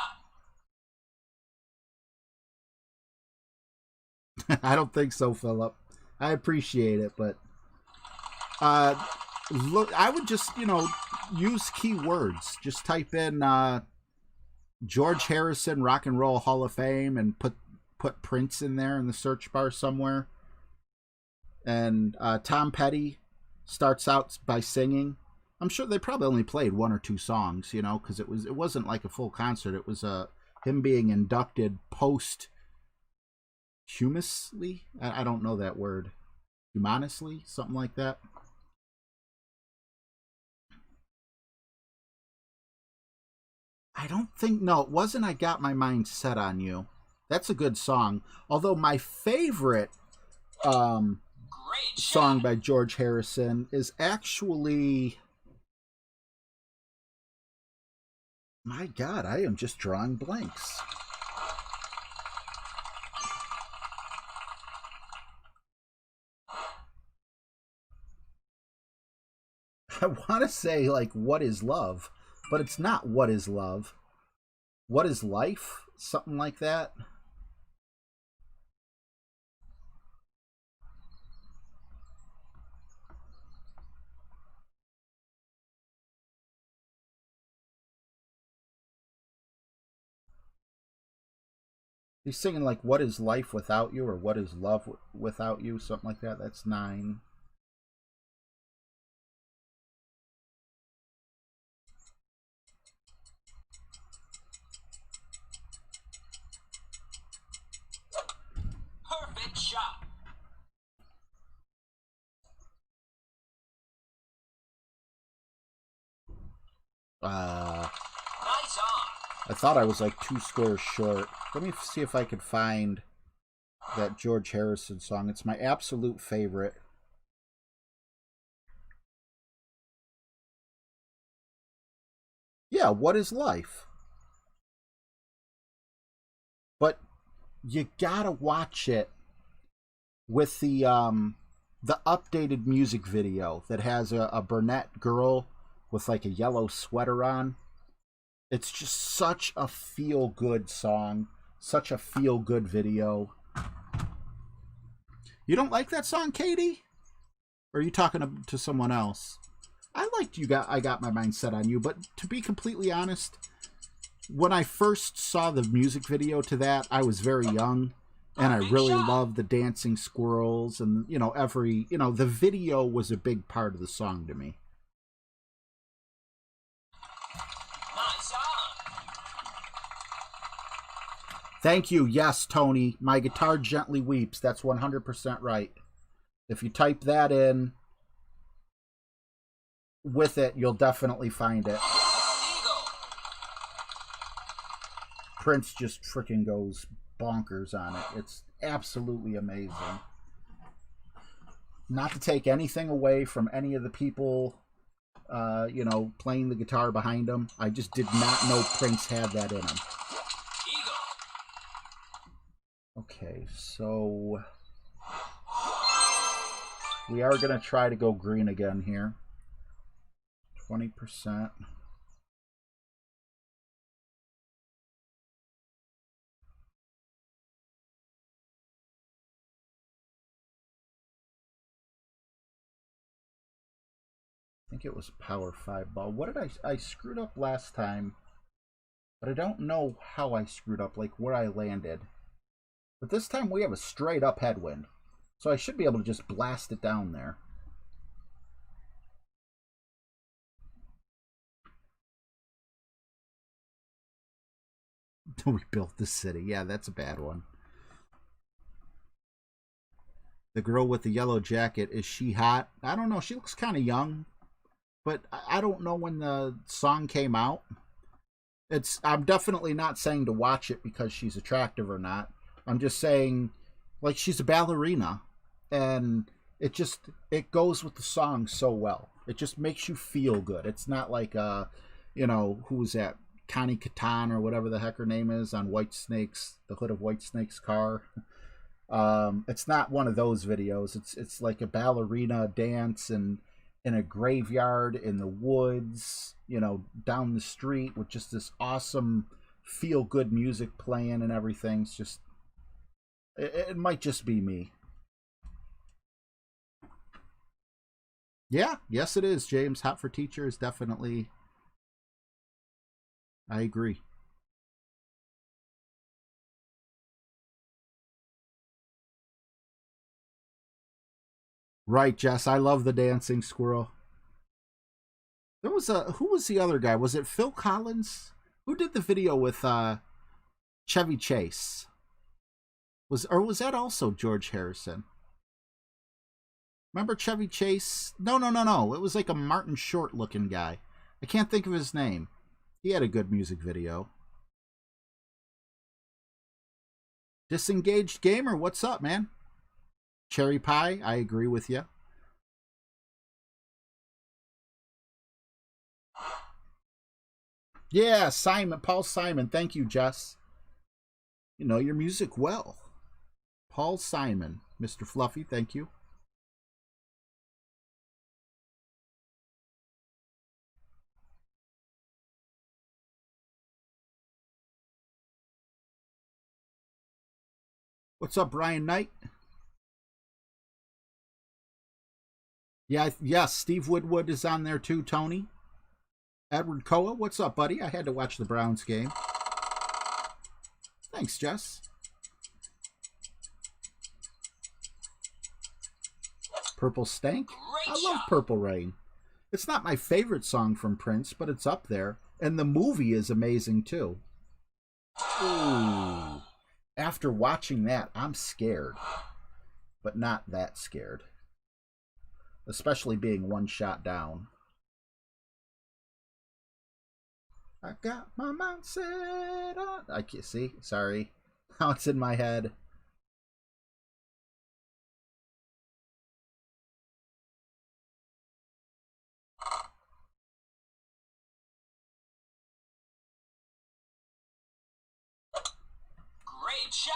I don't think so, Philip. I appreciate it, but look, I would just, use keywords. Just type in George Harrison Rock and Roll Hall of Fame and put Prince in there in the search bar somewhere. And Tom Petty starts out by singing. I'm sure they probably only played one or two songs, because it wasn't like a full concert. It was him being inducted posthumously. I don't know that word. Humonimously, something like that. I don't think, no, it wasn't I Got My Mind Set on You. That's a good song. Although my favorite song by George Harrison is actually... My God, I am just drawing blanks. I want to say, like, What is Love? But it's not What is Love. What is Life? Something like that. He's singing like, what is life without you? Or what is love without you? Something like that. That's 9. Perfect shot. Nice on. I thought I was like 2 squares short. Let me see if I could find that George Harrison song. It's my absolute favorite. Yeah, What is Life? But you gotta watch it with the updated music video that has a brunette girl with like a yellow sweater on. It's just such a feel-good song, such a feel-good video. You don't like that song, Katie? Or are you talking to someone else? I liked I Got My Mind Set on You, but to be completely honest, when I first saw the music video to that, I was very young, and I really loved the dancing squirrels, and the video was a big part of the song to me. Nice on. Thank you. Yes, Tony. My guitar gently weeps. That's 100% right. If you type that in with it, you'll definitely find it. Eagle. Prince just freaking goes bonkers on it. It's absolutely amazing. Not to take anything away from any of the people, playing the guitar behind him. I just did not know Prince had that in him. Eagle. Okay, so we are going to try to go green again here. 20%. I think it was power 5 ball. What did I screwed up last time, but I don't know how I screwed up, like where I landed. But this time we have a straight up headwind, so I should be able to just blast it down there. We built the city. Yeah, that's a bad one. The girl with the yellow jacket, is she hot? I don't know. She looks kind of young, but I don't know when the song came out. I'm definitely not saying to watch it because she's attractive or not. I'm just saying, like, she's a ballerina, and it goes with the song so well. It just makes you feel good. It's not like, you know, who was that? Connie Catan or whatever the heck her name is on Whitesnake's, the hood of Whitesnake's car. It's not one of those videos. It's like a ballerina dance and in a graveyard in the woods, you know, down the street with just this awesome feel good music playing and everything. It's just, it might just be me. Yeah, yes it is, James. Hot for Teacher is definitely, I agree. Right, Jess. I love the dancing squirrel. There was who was the other guy? Was it Phil Collins? Who did the video with Chevy Chase? Was that also George Harrison? Remember Chevy Chase? No. It was like a Martin Short looking guy. I can't think of his name. He had a good music video. Disengaged Gamer, what's up, man? Cherry Pie, I agree with you. Yeah, Paul Simon. Thank you, Jess. You know your music well. Paul Simon, Mr. Fluffy, thank you. What's up, Brian Knight? Yeah, yes, Steve Woodward is on there too, Tony. Edward Koa, what's up, buddy? I had to watch the Browns game. Thanks, Jess. Purple Stank? I love Purple Rain. It's not my favorite song from Prince, but it's up there. And the movie is amazing, too. Ooh. After watching that, I'm scared. But not that scared. Especially being one shot down. I got my mind set on... I can't see. Sorry. Now it's in my head. Great shot.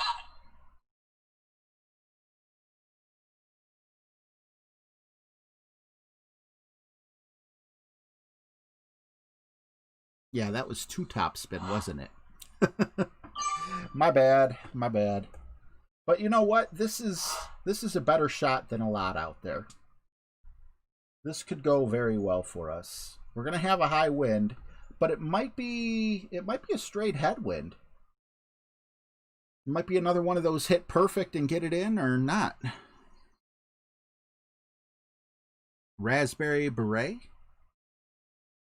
Yeah, that was two top spin, wasn't it? My bad. But you know what? This is a better shot than a lot out there. This could go very well for us. We're gonna have a high wind, but it might be a straight headwind. It might be another one of those hit perfect and get it in or not. Raspberry Beret.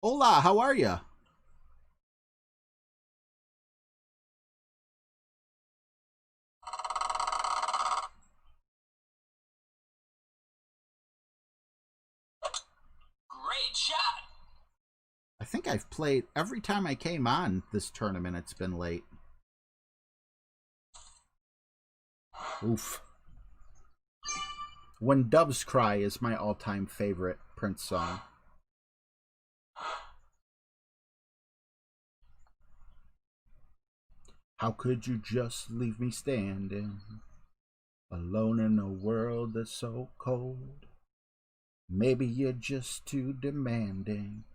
Hola, how are you? Great shot. I think I've played every time I came on this tournament. It's been late. Oof. When Doves Cry is my all-time favorite Prince song. How could you just leave me standing alone in a world that's so cold? Maybe you're just too demanding.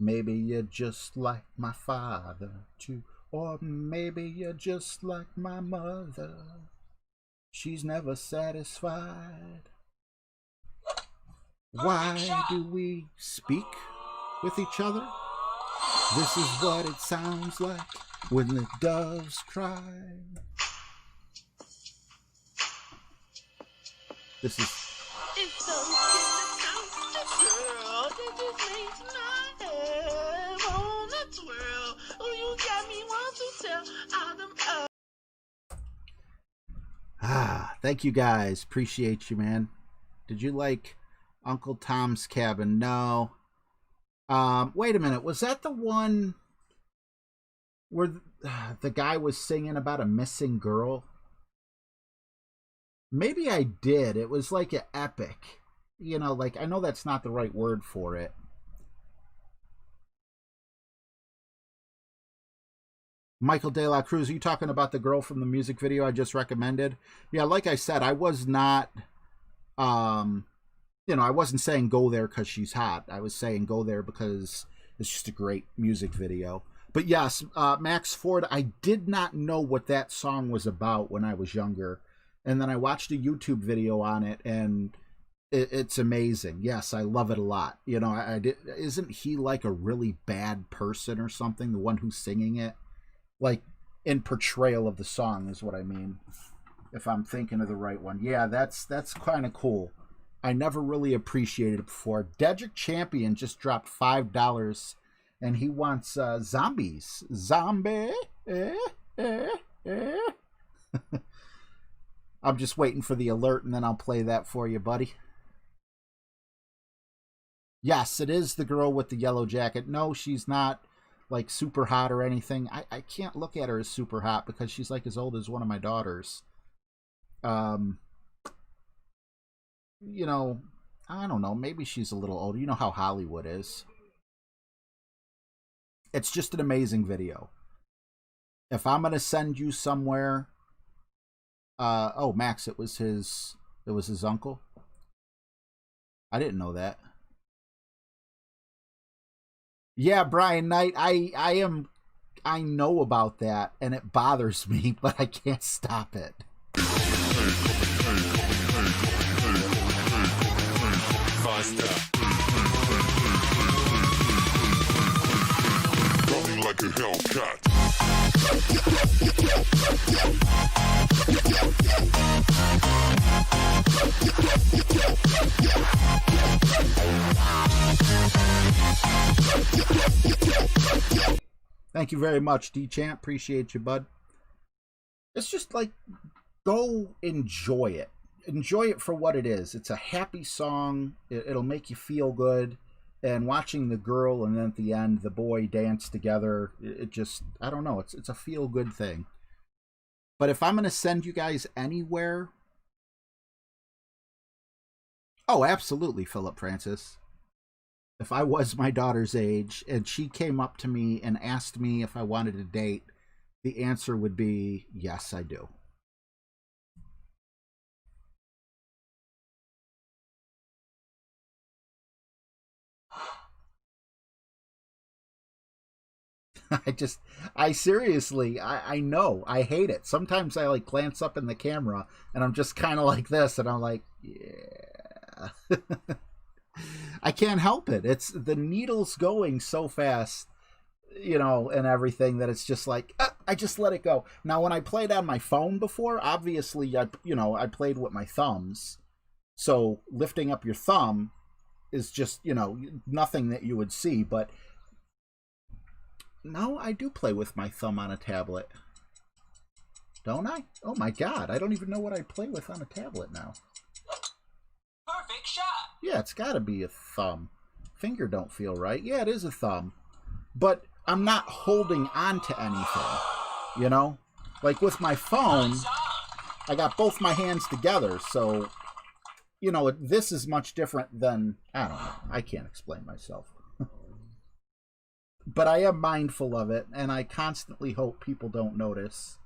Maybe you're just like my father too. Or maybe you're just like my mother. She's never satisfied. Why do we speak with each other? This is what it sounds like when the doves cry. This is... It's something about the girl that just makes my head wanna twirl. Oh, you got me want to tell all them Thank you guys. Appreciate you, man. Did you like Uncle Tom's Cabin? No. Wait a minute. Was that the one where the guy was singing about a missing girl? Maybe I did. It was like an epic. you know, like, I know that's not the right word for it. Michael De La Cruz, are you talking about the girl from the music video I just recommended? Yeah, like I said, I was not, you know, I wasn't saying go there because she's hot. I was saying go there because it's just a great music video. But yes, Max Ford, I did not know what that song was about when I was younger. And then I watched a YouTube video on it, and it's amazing. Yes, I love it a lot. You know, isn't he like a really bad person or something, the one who's singing it? Like, in portrayal of the song is what I mean, if I'm thinking of the right one. Yeah, that's kind of cool. I never really appreciated it before. Dedrick Champion just dropped $5, and he wants zombies. Zombie. I'm just waiting for the alert, and then I'll play that for you, buddy. Yes, it is the girl with the yellow jacket. No, she's not like super hot or anything. I can't look at her as super hot because she's like as old as one of my daughters. You know, I don't know. Maybe she's a little older. You know how Hollywood is. It's just an amazing video. If I'm gonna send you somewhere, oh, Max, it was his uncle. I didn't know that. Yeah, Brian Knight, I know about that, and it bothers me, but I can't stop it. Running like a Hellcat. Thank you very much, D-Champ. Appreciate you, bud. It's just like, go enjoy it. Enjoy it for what it is. It's a happy song. It'll make you feel good. And watching the girl and then at the end, the boy dance together, it just, I don't know, it's a feel-good thing. But if I'm going to send you guys anywhere... Oh, absolutely, Philip Francis. If I was my daughter's age and she came up to me and asked me if I wanted to date, the answer would be, yes, I do. I seriously, I know, I hate it. Sometimes I like glance up in the camera and I'm just kind of like this and I'm like, yeah. I can't help it. It's the needle's going so fast, you know, and everything that it's just like, I just let it go. Now, when I played on my phone before, obviously, I played with my thumbs. So lifting up your thumb is just, nothing that you would see. But no, I do play with my thumb on a tablet. Don't I? Oh my God, I don't even know what I play with on a tablet now. Perfect shot. Yeah, it's got to be a thumb. Finger don't feel right. Yeah, it is a thumb. But I'm not holding on to anything, Like with my phone, I got both my hands together, so, this is much different than, I don't know. I can't explain myself. But I am mindful of it, and I constantly hope people don't notice.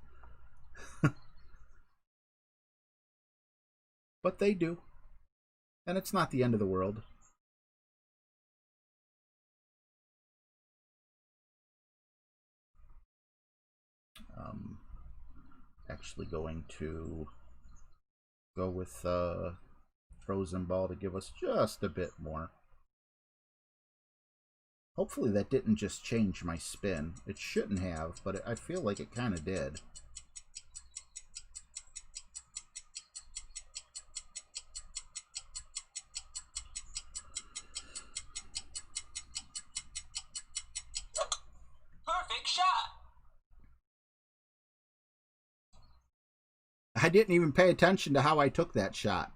But they do. And it's not the end of the world. Actually going to go with Frozen Ball to give us just a bit more. Hopefully that didn't just change my spin. It shouldn't have, but I feel like it kind of did. Perfect shot. I didn't even pay attention to how I took that shot.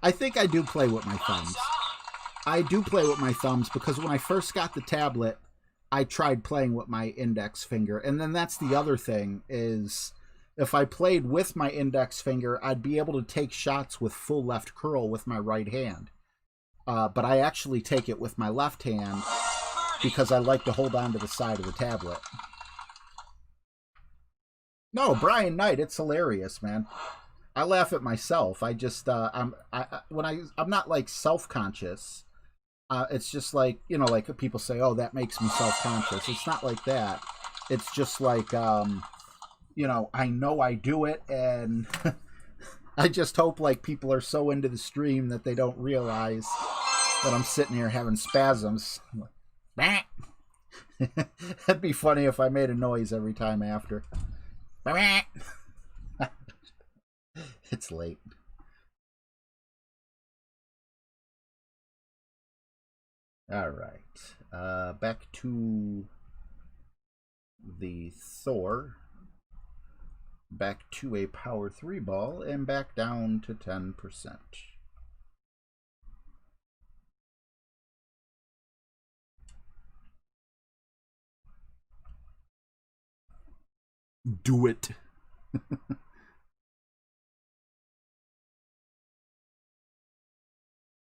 I think I do play with my thumbs. I do play with my thumbs because when I first got the tablet, I tried playing with my index finger. And then that's the other thing is if I played with my index finger, I'd be able to take shots with full left curl with my right hand. But I actually take it with my left hand because I like to hold on to the side of the tablet. No, Brian Knight, it's hilarious, man. I laugh at myself. I just I'm not like self-conscious. It's just like, you know, like people say, oh, that makes me self-conscious. It's not like that. It's just like you know I do it, and I just hope like people are so into the stream that they don't realize that I'm sitting here having spasms. That'd be funny if I made a noise every time after. It's late. All right. Back to the Thor. Back to a power 3 ball and back down to 10%. Do it.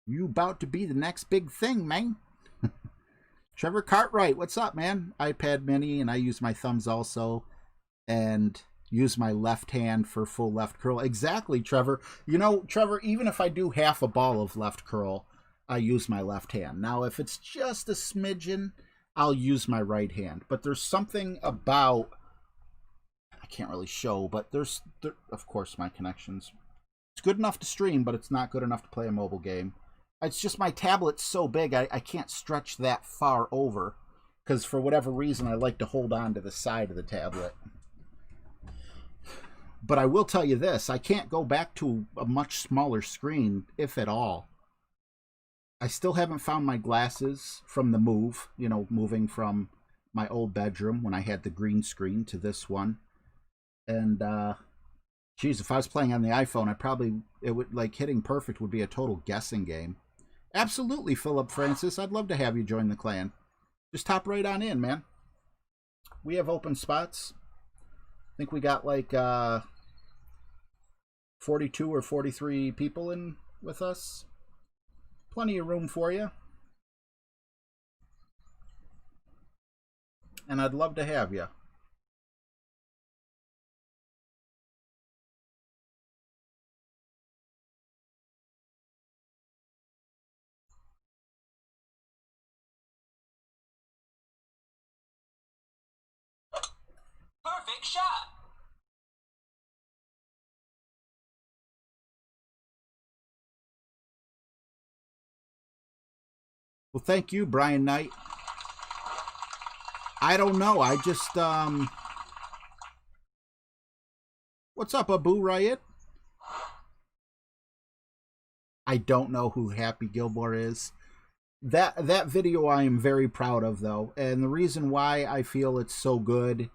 You about to be the next big thing, man. Trevor Cartwright, what's up, man? iPad mini, and I use my thumbs also, and use my left hand for full left curl. Exactly, Trevor. You know, Trevor, even if I do half a ball of left curl, I use my left hand. Now, if it's just a smidgen, I'll use my right hand. But there's something about, I can't really show, but there's of course, my connection's, it's good enough to stream, but it's not good enough to play a mobile game. It's just my tablet's so big, I can't stretch that far over, because for whatever reason, I like to hold on to the side of the tablet. But I will tell you this, I can't go back to a much smaller screen, if at all. I still haven't found my glasses from the move, you know, moving from my old bedroom when I had the green screen to this one. And, geez, if I was playing on the iPhone, it would, like, hitting perfect would be a total guessing game. Absolutely, Philip Francis. I'd love to have you join the clan. Just hop right on in, man. We have open spots. I think we got like 42 or 43 people in with us. Plenty of room for you. And I'd love to have you. Perfect shot. Well, thank you, Brian Knight. I don't know. I just, what's up, Abu Riot? I don't know who Happy Gilmore is. That video I am very proud of, though. And the reason why I feel it's so good,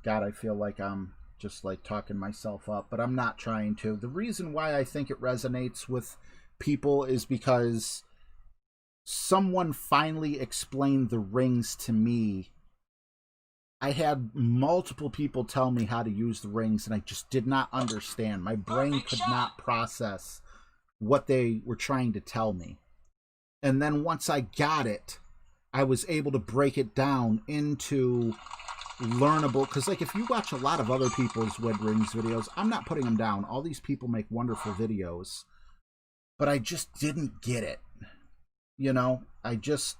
God, I feel like I'm just like talking myself up, but I'm not trying to. The reason why I think it resonates with people is because someone finally explained the rings to me. I had multiple people tell me how to use the rings, and I just did not understand. My brain could not process what they were trying to tell me. And then once I got it, I was able to break it down into learnable, because like if you watch a lot of other people's Wood Rings videos, I'm not putting them down. All these people make wonderful videos, but I just didn't get it. You know, it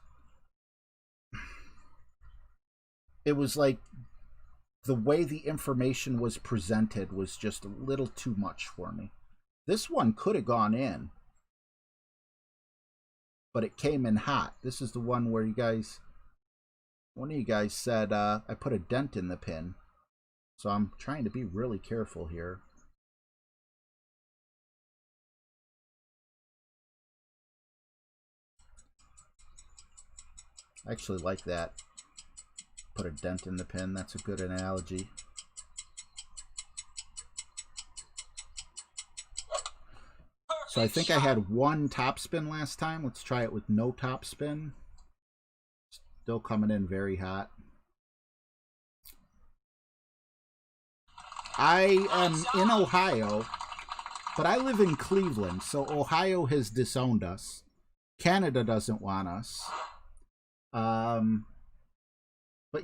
was like the way the information was presented was just a little too much for me. This one could have gone in, but it came in hot. This is the one where one of you guys said, I put a dent in the pin. So I'm trying to be really careful here. I actually like that. Put a dent in the pin. That's a good analogy. So I think I had one topspin last time. Let's try it with no topspin. Still coming in very hot. I am in Ohio, but I live in Cleveland, so Ohio has disowned us. Canada doesn't want us. But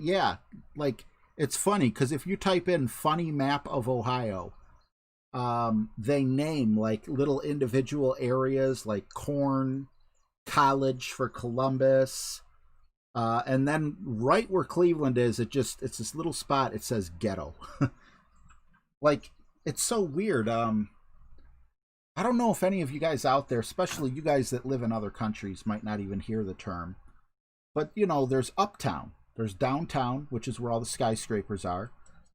yeah, like, it's funny, because if you type in funny map of Ohio, they name, like, little individual areas, like Corn, College for Columbus, and then right where Cleveland is, it's this little spot, it says ghetto. Like, it's so weird. I don't know if any of you guys out there, especially you guys that live in other countries, might not even hear the term. But, you know, there's uptown. There's downtown, which is where all the skyscrapers are.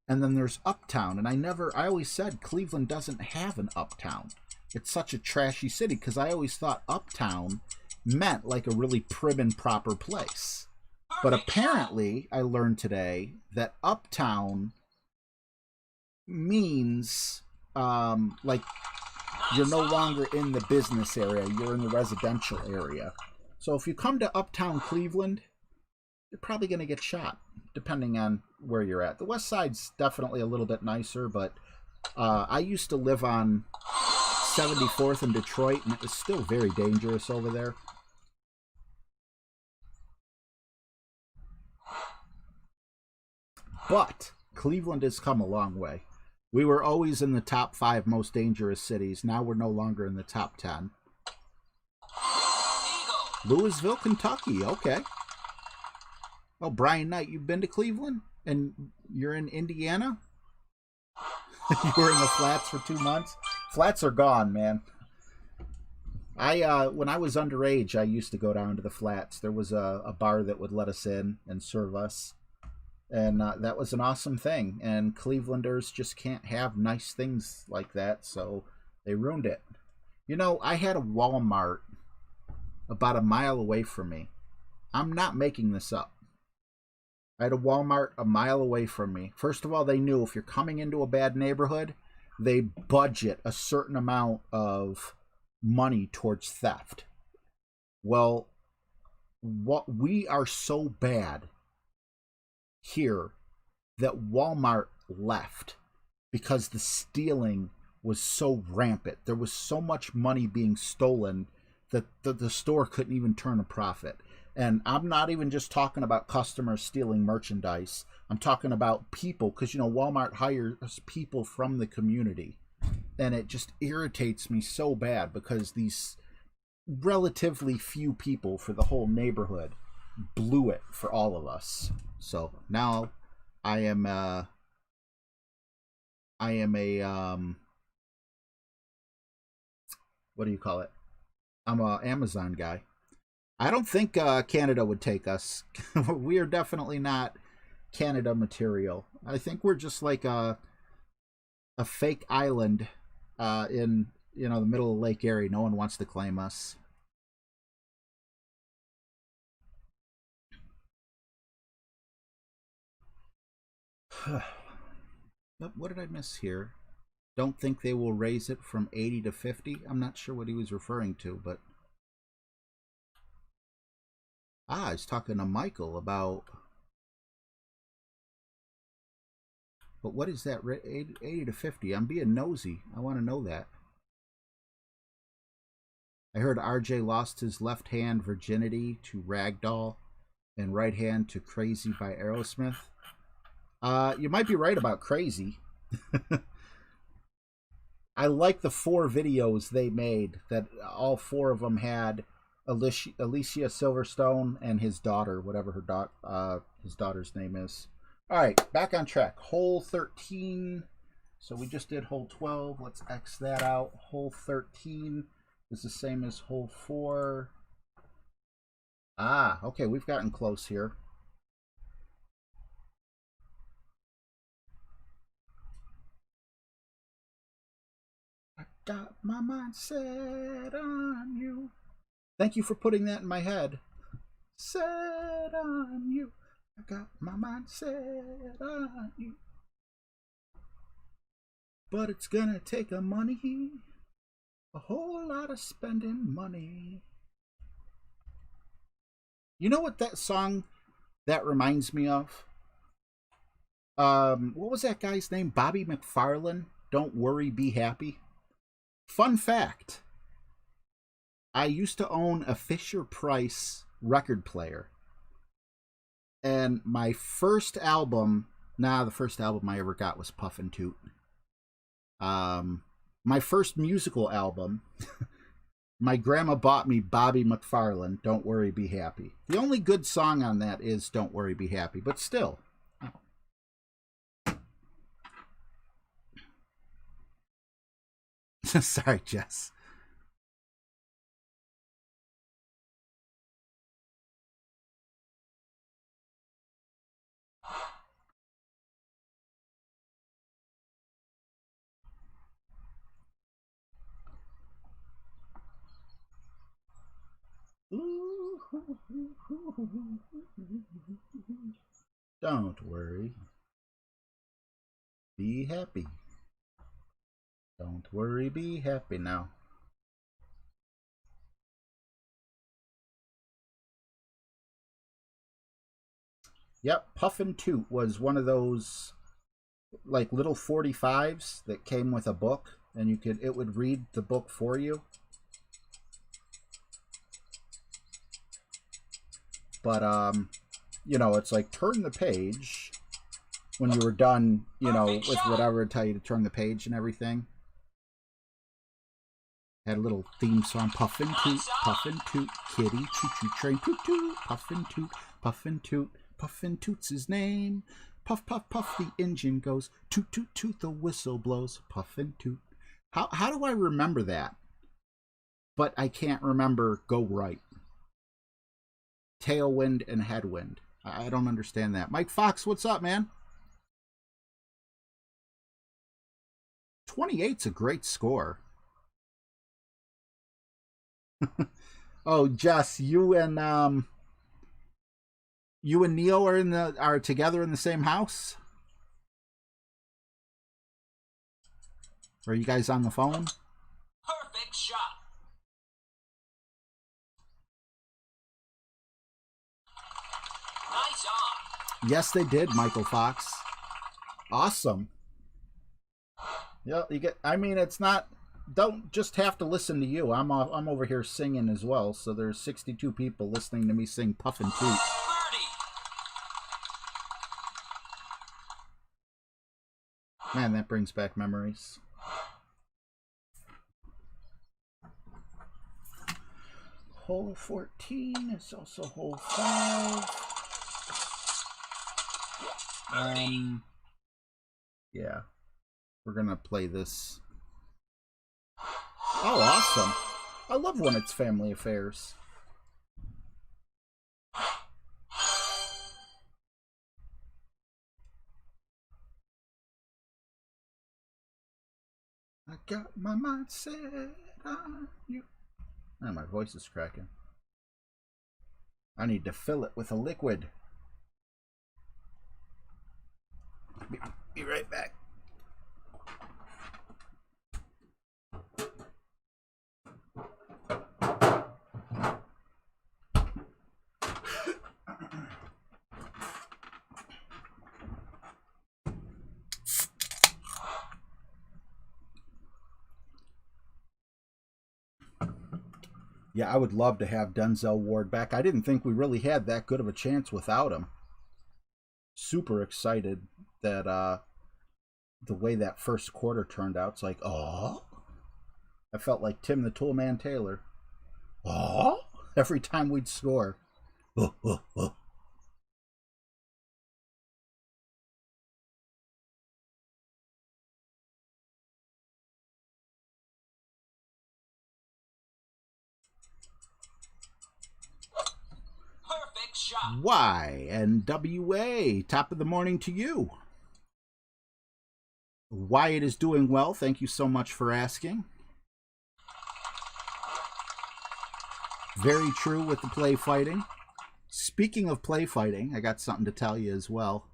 And then there's uptown. And I always said Cleveland doesn't have an uptown. It's such a trashy city, because I always thought uptown meant like a really prim and proper place. But apparently, I learned today that uptown means like you're no longer in the business area, you're in the residential area. So if you come to uptown Cleveland, you're probably going to get shot, depending on where you're at. The west side's definitely a little bit nicer, but I used to live on 74th in Detroit, and it was still very dangerous over there. But Cleveland has come a long way. We were always in the top 5 most dangerous cities. Now we're no longer in the top 10. Louisville, Kentucky. Okay. Oh, Brian Knight, you've been to Cleveland? And you're in Indiana? You were in the flats for 2 months? Flats are gone, man. When I was underage, I used to go down to the flats. There was a bar that would let us in and serve us. And that was an awesome thing. And Clevelanders just can't have nice things like that, so they ruined it. You know, I had a Walmart about a mile away from me. I'm not making this up. I had a Walmart a mile away from me. First of all, they knew if you're coming into a bad neighborhood, they budget a certain amount of money towards theft. Well, we are so bad here that Walmart left because the stealing was so rampant. There was so much money being stolen that the store couldn't even turn a profit. And I'm not even just talking about customers stealing merchandise. I'm talking about people, because, you know, Walmart hires people from the community. And it just irritates me so bad, because these relatively few people for the whole neighborhood blew it for all of us. So now I am a what do you call it? I'm a Amazon guy. I don't think Canada would take us. We are definitely not Canada material. I think we're just like a fake island in, you know, the middle of Lake Erie. No one wants to claim us. What did I miss here? Don't think they will raise it from 80 to 50. I'm not sure what he was referring to, but I was talking to Michael about. But what is that? 80 to 50. I'm being nosy. I want to know that. I heard RJ lost his left hand virginity to Ragdoll and right hand to Crazy by Aerosmith. You might be right about Crazy. I like the 4 videos they made, that all 4 of them had Alicia Silverstone and his daughter, whatever his daughter's name is. All right, back on track. Hole 13. So we just did hole 12. Let's X that out. Hole 13 is the same as hole 4. Ah, okay, we've gotten close here. I got my mind set on you. Thank you for putting that in my head. Set on you. I got my mind set on you. But it's gonna take a money. A whole lot of spending money. You know what that song that reminds me of? What was that guy's name? Bobby McFarlane. Don't Worry, Be Happy. Fun fact. I used to own a Fisher-Price record player. And my first album, the first album I ever got was Puff and Toot. My first musical album, my grandma bought me Bobby McFarlane, Don't Worry, Be Happy. The only good song on that is Don't Worry, Be Happy, but still. Sorry, Jess. Don't worry. Be happy. Don't worry, be happy now. Yep, Puff and Toot was one of those like little 45s that came with a book, and it would read the book for you. But you know, it's like turn the page when you were done, you know, with whatever it tell you to turn the page and everything. Had a little theme song, Puff and Toot, kitty, choo-choo train, toot-toot, Puff and Toot, Puff and Toot, Puff and Toot's his name. Puff, puff, puff, the engine goes, toot, toot, toot, the whistle blows, Puff and Toot. How do I remember that? But I can't remember Go Right. Tailwind and Headwind. I don't understand that. Mike Fox, what's up, man? 28's a great score. Oh, Jess, you and Neil are together in the same house? Or are you guys on the phone? Perfect shot. Nice on. Yes, they did, Michael Fox. Awesome. Yeah, I mean, it's not. Don't just have to listen to you. I'm over here singing as well. So there's 62 people listening to me sing Puff and Toot. Man, that brings back memories. Hole 14 is also hole 5. Yeah, we're gonna play this. Oh, awesome. I love when it's family affairs. I got my mind set on you. Oh, my voice is cracking. I need to fill it with a liquid. Be right back. Yeah, I would love to have Denzel Ward back. I didn't think we really had that good of a chance without him. Super excited that the way that first quarter turned out. It's like, oh, I felt like Tim the Toolman Taylor. Oh, every time we'd score. Oh, oh, oh. Perfect shot. YNWA, top of the morning to you. Wyatt is doing well. Thank you so much for asking. Very true with the play fighting. Speaking of play fighting, I got something to tell you as well.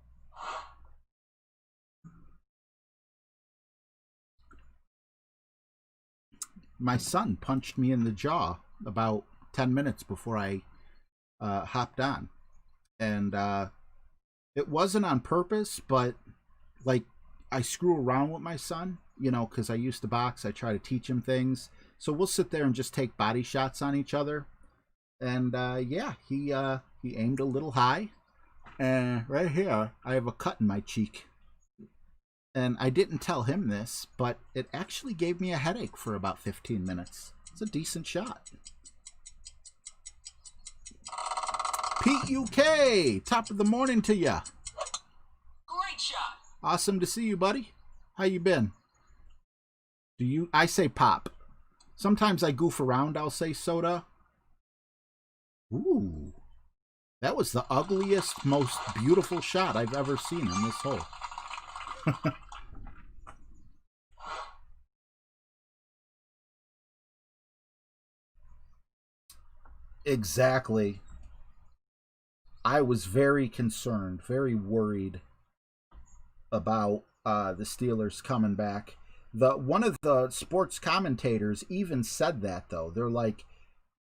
My son punched me in the jaw about 10 minutes before I hopped on. And it wasn't on purpose, but like, I screw around with my son, you know, because I used to box. I try to teach him things. So we'll sit there and just take body shots on each other. And, yeah, he aimed a little high. And right here, I have a cut in my cheek. And I didn't tell him this, but it actually gave me a headache for about 15 minutes. It's a decent shot. Pete UK, top of the morning to ya. Great shot. Awesome to see you, buddy. How you been? I say pop. Sometimes I goof around, I'll say soda. Ooh. That was the ugliest, most beautiful shot I've ever seen in this hole. Exactly. I was very concerned, very worried about the Steelers coming back. One of the sports commentators even said that, though. They're like,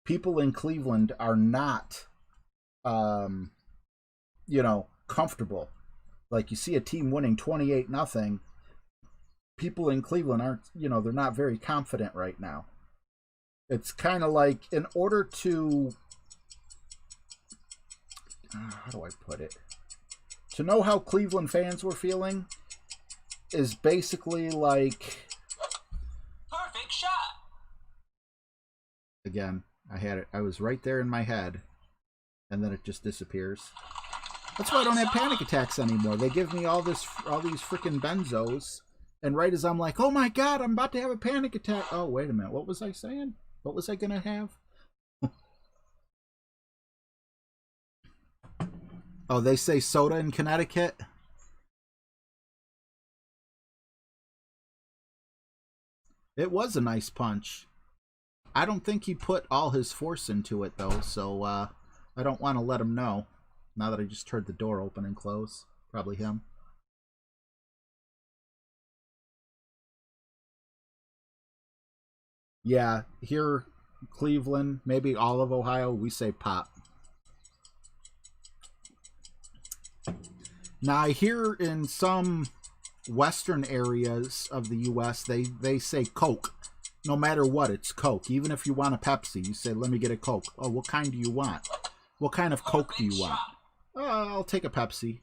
people in Cleveland are not, comfortable. Like, you see a team winning 28-0. People in Cleveland aren't, they're not very confident right now. It's kind of like, in order to, how do I put it? To know how Cleveland fans were feeling is basically like... Perfect shot. Again, I was right there in my head, and then it just disappears. That's why I don't have panic attacks anymore. They give me all these freaking benzos, and right as I'm like, oh my god, I'm about to have a panic attack. Oh, wait a minute. What was I saying? What was I going to have? Oh, they say soda in Connecticut? It was a nice punch. I don't think he put all his force into it, though, so I don't want to let him know. Now that I just heard the door open and close. Probably him. Yeah, here, Cleveland, maybe all of Ohio, we say pop. Now, I hear in some western areas of the U.S., they say Coke. No matter what, it's Coke. Even if you want a Pepsi, you say, let me get a Coke. Oh, what kind do you want? What kind of Coke do you want? I'll take a Pepsi.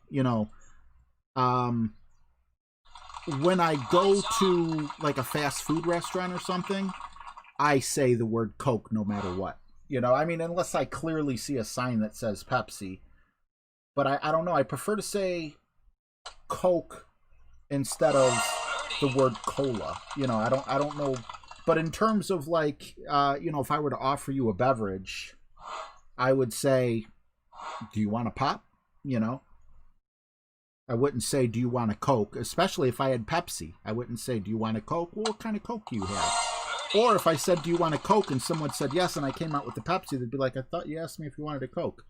When I go to, like, a fast food restaurant or something, I say the word Coke no matter what. Unless I clearly see a sign that says Pepsi. But I don't know. I prefer to say Coke instead of the word cola. I don't know. But in terms of, like, if I were to offer you a beverage, I would say, do you want a pop? I wouldn't say, do you want a Coke? Especially if I had Pepsi. I wouldn't say, do you want a Coke? Well, what kind of Coke do you have? Or if I said, do you want a Coke? And someone said yes, and I came out with the Pepsi, they'd be like, I thought you asked me if you wanted a Coke.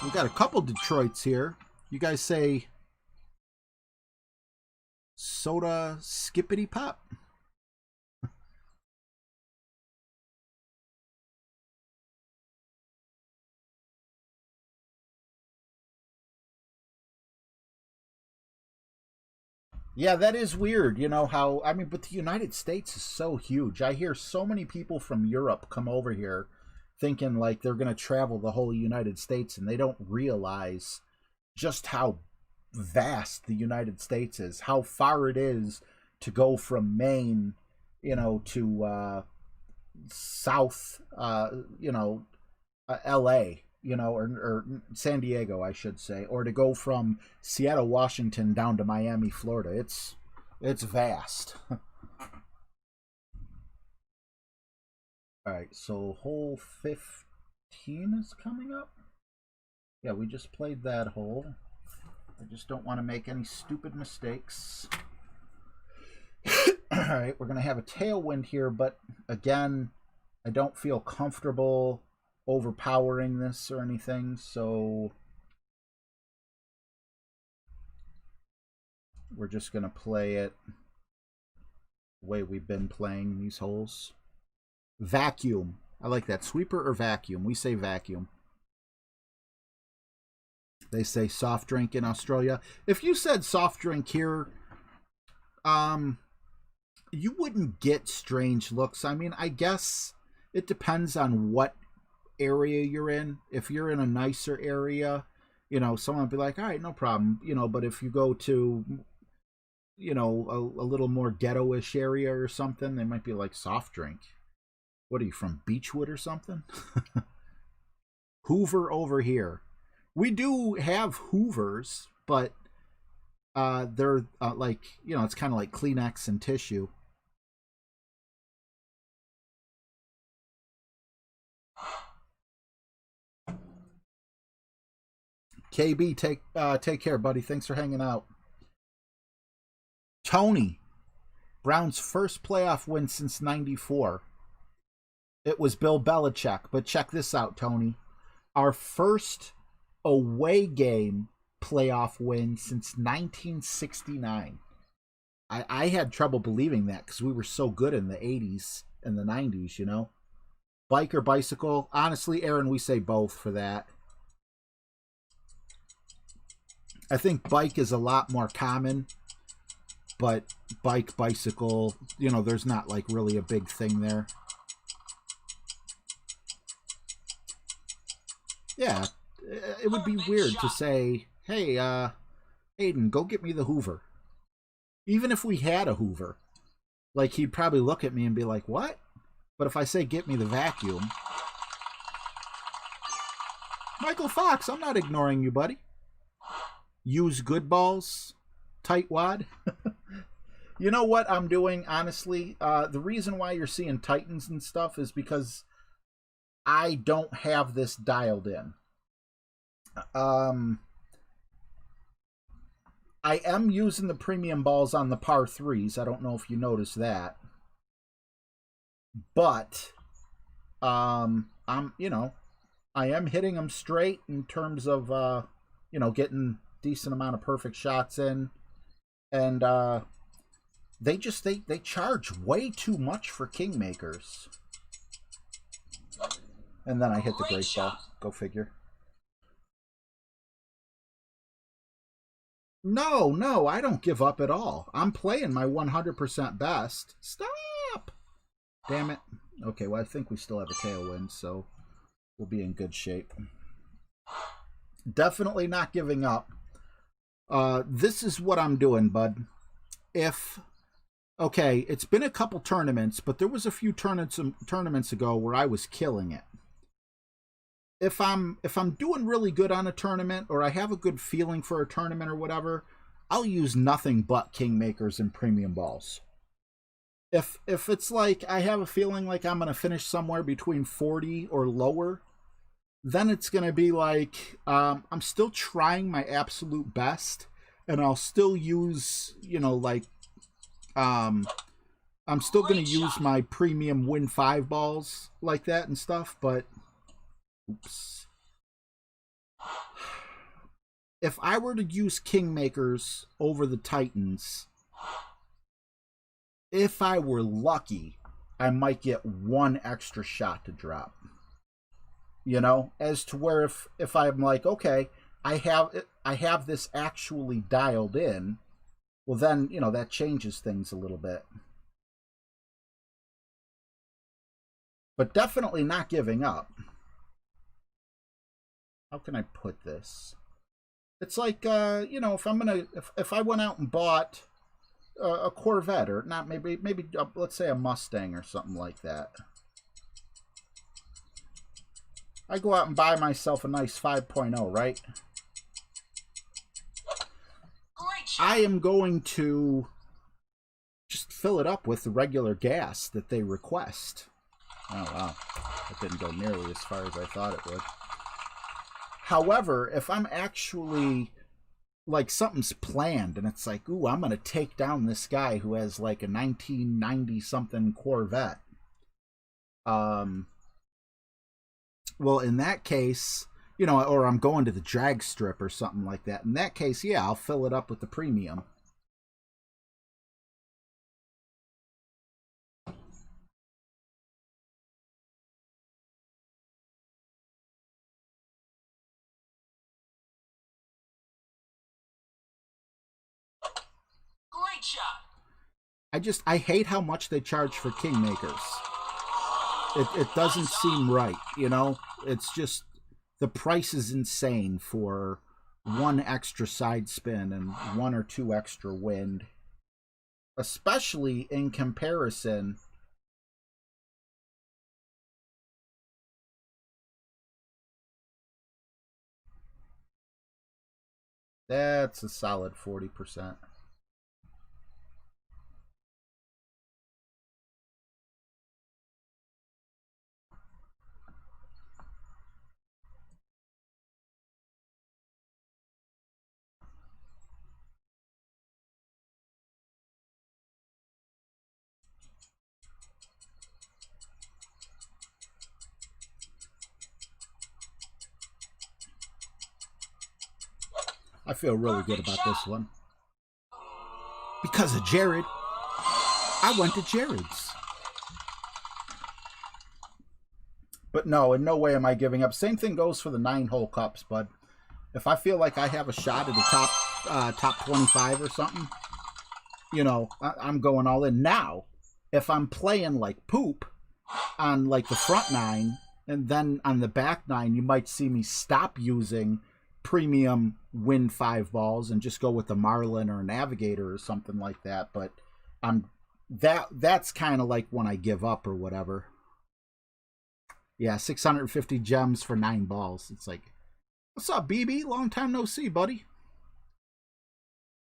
We've got a couple Detroits here. You guys say soda skippity pop? Yeah, that is weird. But the United States is so huge. I hear so many people from Europe come over here thinking like they're going to travel the whole United States, and they don't realize just how vast the United States is, how far it is to go from Maine, to South, LA, or San Diego, I should say, or to go from Seattle, Washington down to Miami, Florida. It's vast. All right, so hole 15 is coming up. Yeah, we just played that hole. I just don't want to make any stupid mistakes. All right, we're going to have a tailwind here, but again, I don't feel comfortable overpowering this or anything, so we're just going to play it the way we've been playing these holes. Vacuum. I like that. Sweeper or vacuum? We say vacuum. They say soft drink in Australia. If you said soft drink here, you wouldn't get strange looks. I mean, I guess it depends on what area you're in. If you're in a nicer area, you know, someone would be like, all right, no problem. You know, but if you go to, you know, a little more ghetto-ish area or something, they might be like, soft drink. What are you, from Beechwood or something? Hoover over here. We do have Hoovers, but they're like, you know, it's kind of like Kleenex and tissue. KB, take care, buddy. Thanks for hanging out. Tony, Browns' first playoff win since '94. It was Bill Belichick, but check this out, Tony. Our first away game playoff win since 1969. I had trouble believing that because we were so good in the 80s and the 90s, you know. Bike or bicycle? Honestly, Aaron, we say both for that. I think bike is a lot more common, but bike, bicycle, you know, there's not like really a big thing there. Yeah, it would be weird to say, hey, Aiden, go get me the Hoover. Even if we had a Hoover, like, he'd probably look at me and be like, what? But if I say, get me the vacuum. Michael Fox, I'm not ignoring you, buddy. Use good balls, tight wad. You know what I'm doing, honestly? The reason why you're seeing Titans and stuff is because I don't have this dialed in. I am using the premium balls on the par 3s. I don't know if you noticed that. But you know, I am hitting them straight in terms of you know, getting decent amount of perfect shots in. And they charge way too much for Kingmakers. And then I hit the great ball. Go figure. No, I don't give up at all. I'm playing my 100% best. Stop! Damn it. Okay, well, I think we still have a tailwind, so we'll be in good shape. Definitely not giving up. This is what I'm doing, bud. Okay, it's been a couple tournaments, but there was a few tournaments ago where I was killing it. If I'm doing really good on a tournament, or I have a good feeling for a tournament or whatever, I'll use nothing but Kingmakers and premium balls. If it's like I have a feeling like I'm going to finish somewhere between 40 or lower, then it's going to be like I'm still trying my absolute best, and I'll still use, you know, like I'm still going to use my premium win 5 balls like that and stuff, but oops. If I were to use Kingmakers over the Titans, if I were lucky, I might get one extra shot to drop. You know, as to where if I'm like, okay, I have this actually dialed in, well then, you know, that changes things a little bit. But definitely not giving up. How can I put this? It's like, you know, if I went out and bought a Corvette, or not, maybe let's say a Mustang or something like that. I go out and buy myself a nice 5.0, right? I am going to just fill it up with the regular gas that they request. Oh, wow. That didn't go nearly as far as I thought it would. However, if I'm actually, like, something's planned and it's like, ooh, I'm going to take down this guy who has like a 1990-something Corvette. Well, in that case, you know, or I'm going to the drag strip or something like that. In that case, yeah, I'll fill it up with the premium. shot. I hate how much they charge for kingmakers. It doesn't seem right, you know? It's just, the price is insane for one extra side spin and one or two extra wind. Especially in comparison. That's a solid 40%. I feel really good about this one. Because of Jared, I went to Jared's. But no, in no way am I giving up. Same thing goes for the 9-hole cups, bud. If I feel like I have a shot at a top 25 or something, you know, I'm going all in. Now, if I'm playing like poop on like the front 9 and then on the back 9, you might see me stop using premium win 5 balls and just go with the Marlin or Navigator or something like that. But that's kind of like when I give up or whatever. Yeah, 650 gems for 9 balls. It's like, what's up, BB? Long time no see, buddy.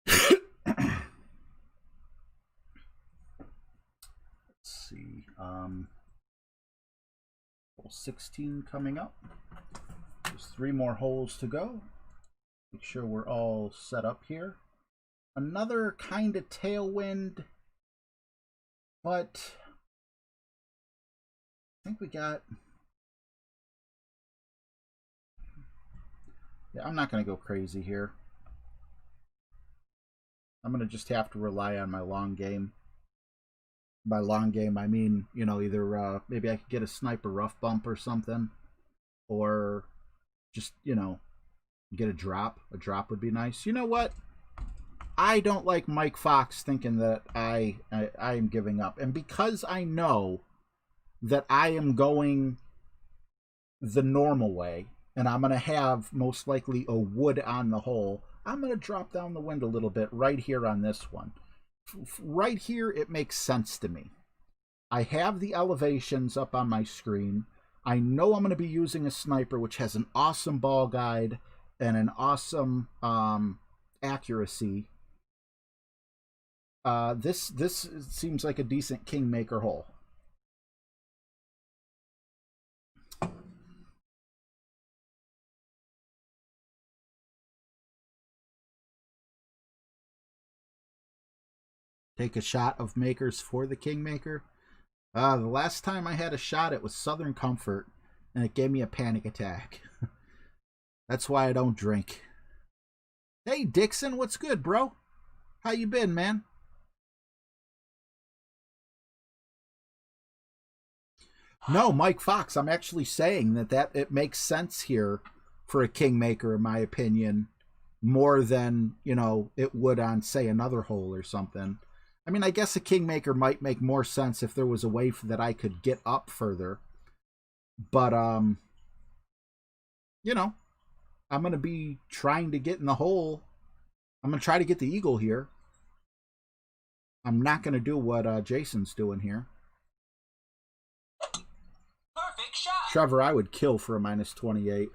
Let's see. Hole 16 coming up. There's 3 more holes to go. Make sure we're all set up here. Another kind of tailwind, but I think we got... Yeah, I'm not going to go crazy here. I'm going to just have to rely on my long game. By long game, I mean, you know, either maybe I could get a sniper rough bump or something, or just, you know, get a drop. A drop would be nice. You know what? I don't like Mike Fox thinking that I am giving up. And because I know that I am going the normal way, and I'm going to have most likely a wood on the hole, I'm going to drop down the wind a little bit right here on this one. Right here, it makes sense to me. I have the elevations up on my screen. I know I'm going to be using a sniper, which has an awesome ball guide and an awesome accuracy. This seems like a decent kingmaker hole. Take a shot of makers for the kingmaker. The last time I had a shot, it was Southern Comfort, and it gave me a panic attack. That's why I don't drink. Hey, Dixon, what's good, bro? How you been, man? No, Mike Fox, I'm actually saying that it makes sense here for a kingmaker, in my opinion, more than, you know, it would on, say, another hole or something. I mean, I guess a kingmaker might make more sense if there was a way that I could get up further. But, you know, I'm going to be trying to get in the hole. I'm going to try to get the eagle here. I'm not going to do what Jason's doing here. Perfect shot. Trevor, I would kill for a -28.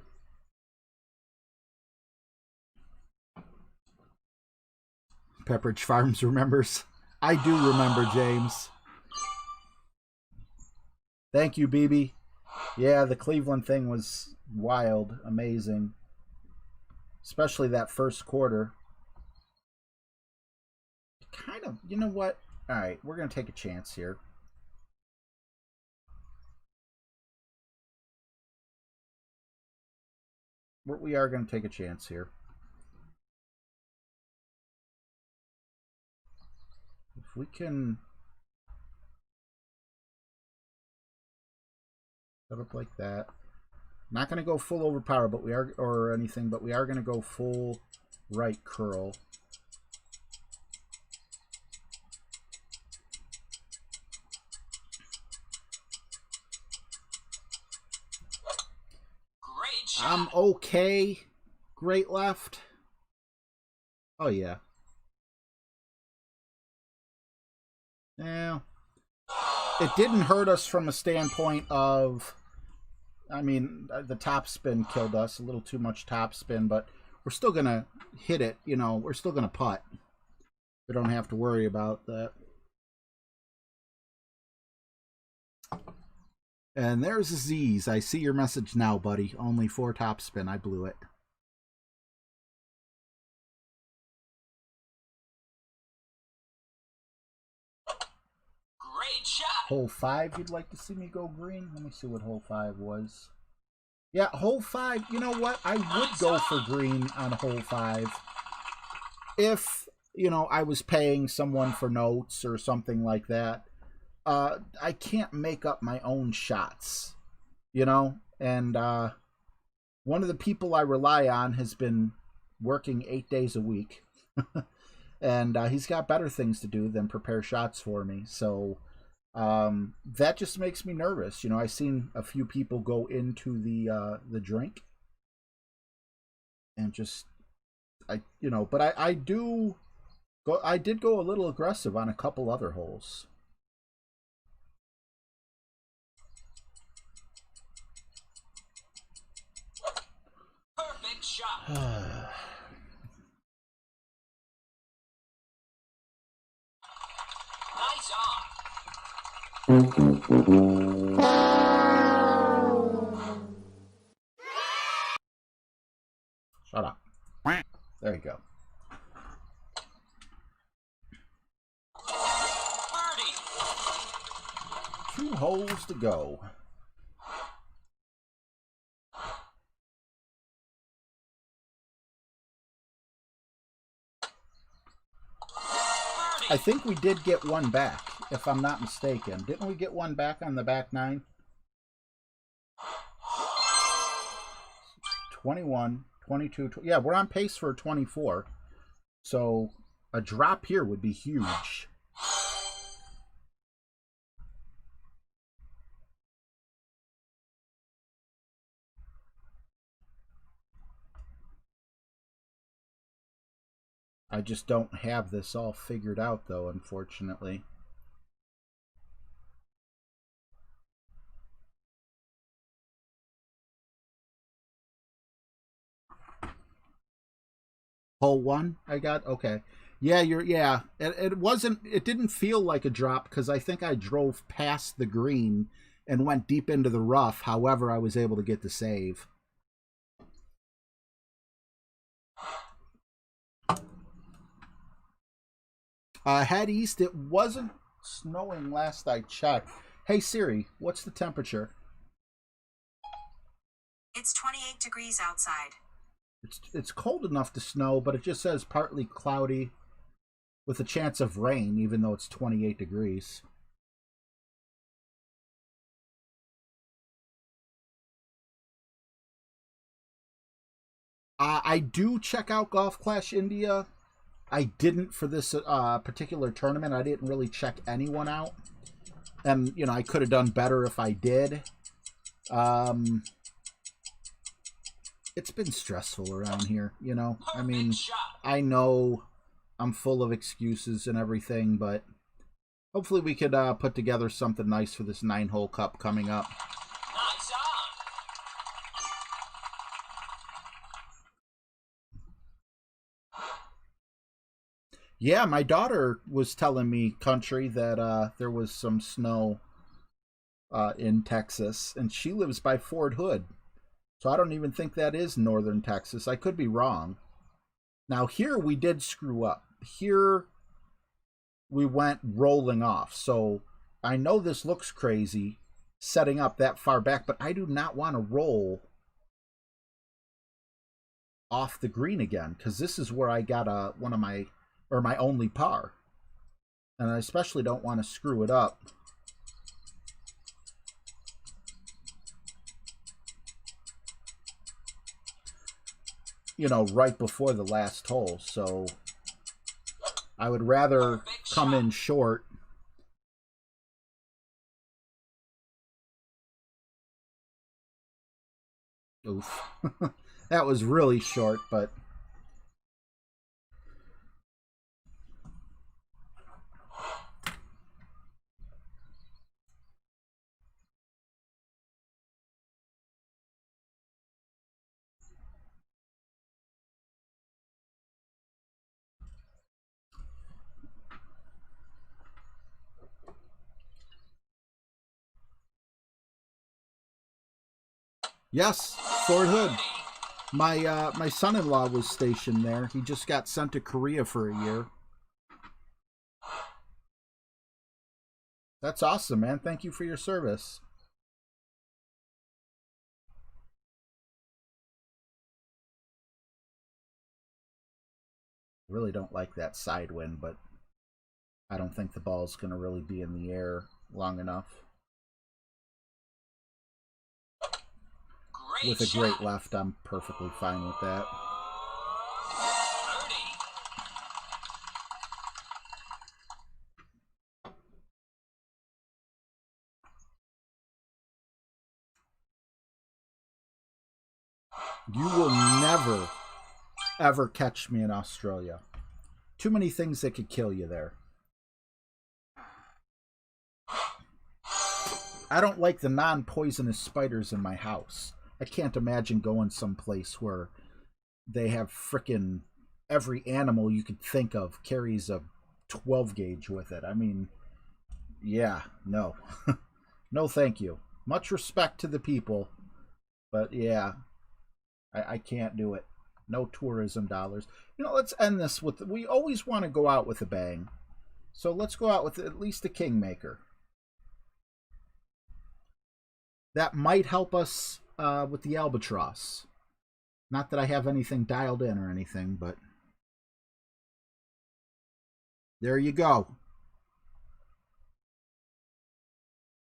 Pepperidge Farms remembers. I do remember, James. Thank you, BB. Yeah, the Cleveland thing was wild, amazing. Especially that first quarter. Kind of, you know what? All right, we're going to take a chance here. We are going to take a chance here. If we can set up like that. Not going to go full overpower, but we are, or anything, but we are going to go full right curl. I'm okay. Great left. Oh, yeah. Yeah. It didn't hurt us from a standpoint of, I mean, the top spin killed us. A little too much top spin, but we're still going to hit it. You know, we're still going to putt. We don't have to worry about that. And there's Aziz. I see your message now, buddy. Only 4 top spin. I blew it. Great shot. Hole 5, you'd like to see me go green? Let me see what hole 5 was. Yeah, hole 5, you know what? I would go for green on hole 5. If, you know, I was paying someone for notes or something like that. I can't make up my own shots, you know? And one of the people I rely on has been working 8 days a week. And he's got better things to do than prepare shots for me. So that just makes me nervous. You know, I've seen a few people go into the drink and just, but I did go a little aggressive on a couple other holes. Perfect shot. Nice on. Shut up. There you go. Birdie. 2 holes to go. I think we did get one back, if I'm not mistaken. Didn't we get one back on the back 9? 21, 22, yeah, we're on pace for 24. So a drop here would be huge. I just don't have this all figured out, though, unfortunately. Hole 1 I got? Okay. Yeah, it didn't feel like a drop because I think I drove past the green and went deep into the rough. However, I was able to get the save. Head east. It wasn't snowing last I checked. Hey Siri, what's the temperature? It's 28 degrees outside. It's cold enough to snow, but it just says partly cloudy with a chance of rain, even though it's 28 degrees. I do check out Golf Clash India. I didn't for this particular tournament. I didn't really check anyone out. And, you know, I could have done better if I did. It's been stressful around here, you know. I mean, I know I'm full of excuses and everything, but hopefully we could put together something nice for this 9-hole cup coming up. Nice on. Yeah, my daughter was telling me, Country, that there was some snow in Texas, and she lives by Fort Hood. So I don't even think that is northern Texas. I could be wrong. Now, here we did screw up. Here we went rolling off. So I know this looks crazy, setting up that far back, but I do not want to roll off the green again, because this is where I got my only par. And I especially don't want to screw it up. You know, right before the last hole. So I would rather come in short. Oof. That was really short, but... Yes, Fort Hood. My son-in-law was stationed there. He just got sent to Korea for a year. That's awesome, man. Thank you for your service. Really don't like that side wind, but I don't think the ball's going to really be in the air long enough. With a great left, I'm perfectly fine with that. You will never, ever catch me in Australia. Too many things that could kill you there. I don't like the non-poisonous spiders in my house. I can't imagine going someplace where they have frickin' every animal you could think of carries a 12 gauge with it. I mean, yeah, no. No thank you. Much respect to the people, but yeah, I can't do it. No tourism dollars. You know, let's end this with, we always want to go out with a bang. So let's go out with at least a Kingmaker. That might help us with the Albatross. Not that I have anything dialed in or anything, but there you go.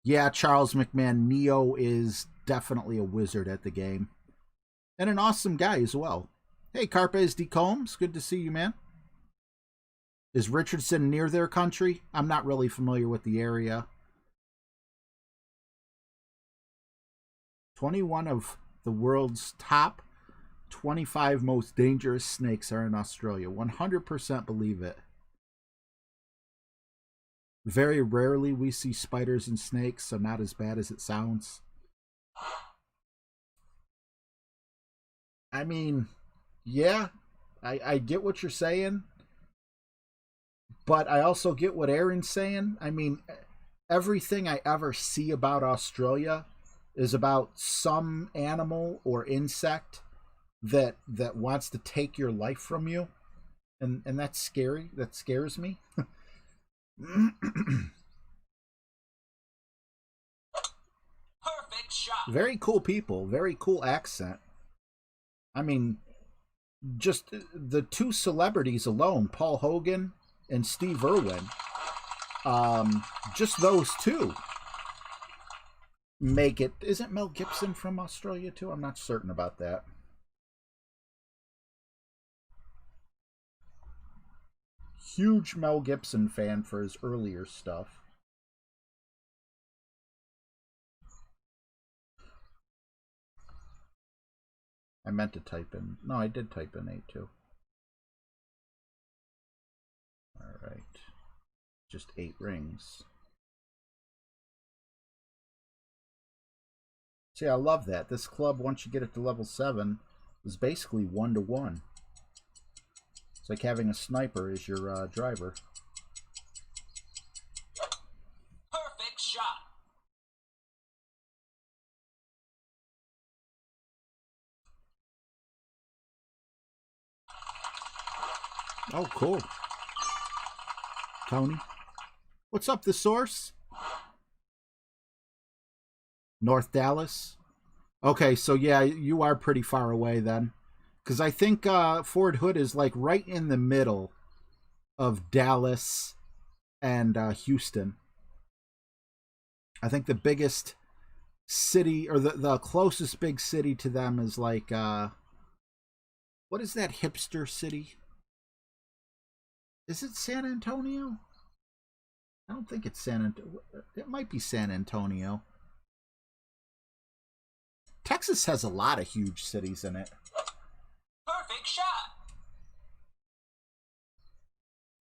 Yeah, Charles McMahon, Neo is definitely a wizard at the game. And an awesome guy as well. Hey, Carpes de Combs, good to see you, man. Is Richardson near their country? I'm not really familiar with the area. 21 of the world's top 25 most dangerous snakes are in Australia. 100% believe it. Very rarely we see spiders and snakes, so not as bad as it sounds. I mean, yeah, I get what you're saying, but I also get what Aaron's saying. I mean, everything I ever see about Australia is about some animal or insect that wants to take your life from you, and that's scary. That scares me. Perfect shot. Very cool people, very cool accent. I mean, just the two celebrities alone, Paul Hogan and Steve Irwin, just those two make it. Isn't Mel Gibson from Australia too? I'm not certain about that. Huge Mel Gibson fan for his earlier stuff. I meant to type in. No, I did type in 8 too. Alright. Just 8 rings. See, I love that. This club, once you get it to level 7, is basically 1-to-1. It's like having a sniper as your driver. Perfect shot. Oh, cool. Tony. What's up, the source? North Dallas? Okay, so yeah, you are pretty far away then. Because I think Fort Hood is like right in the middle of Dallas and Houston. I think the biggest city, or the closest big city to them is like, what is that hipster city? Is it San Antonio? I don't think it's San Antonio. It might be San Antonio. Texas has a lot of huge cities in it. Perfect shot.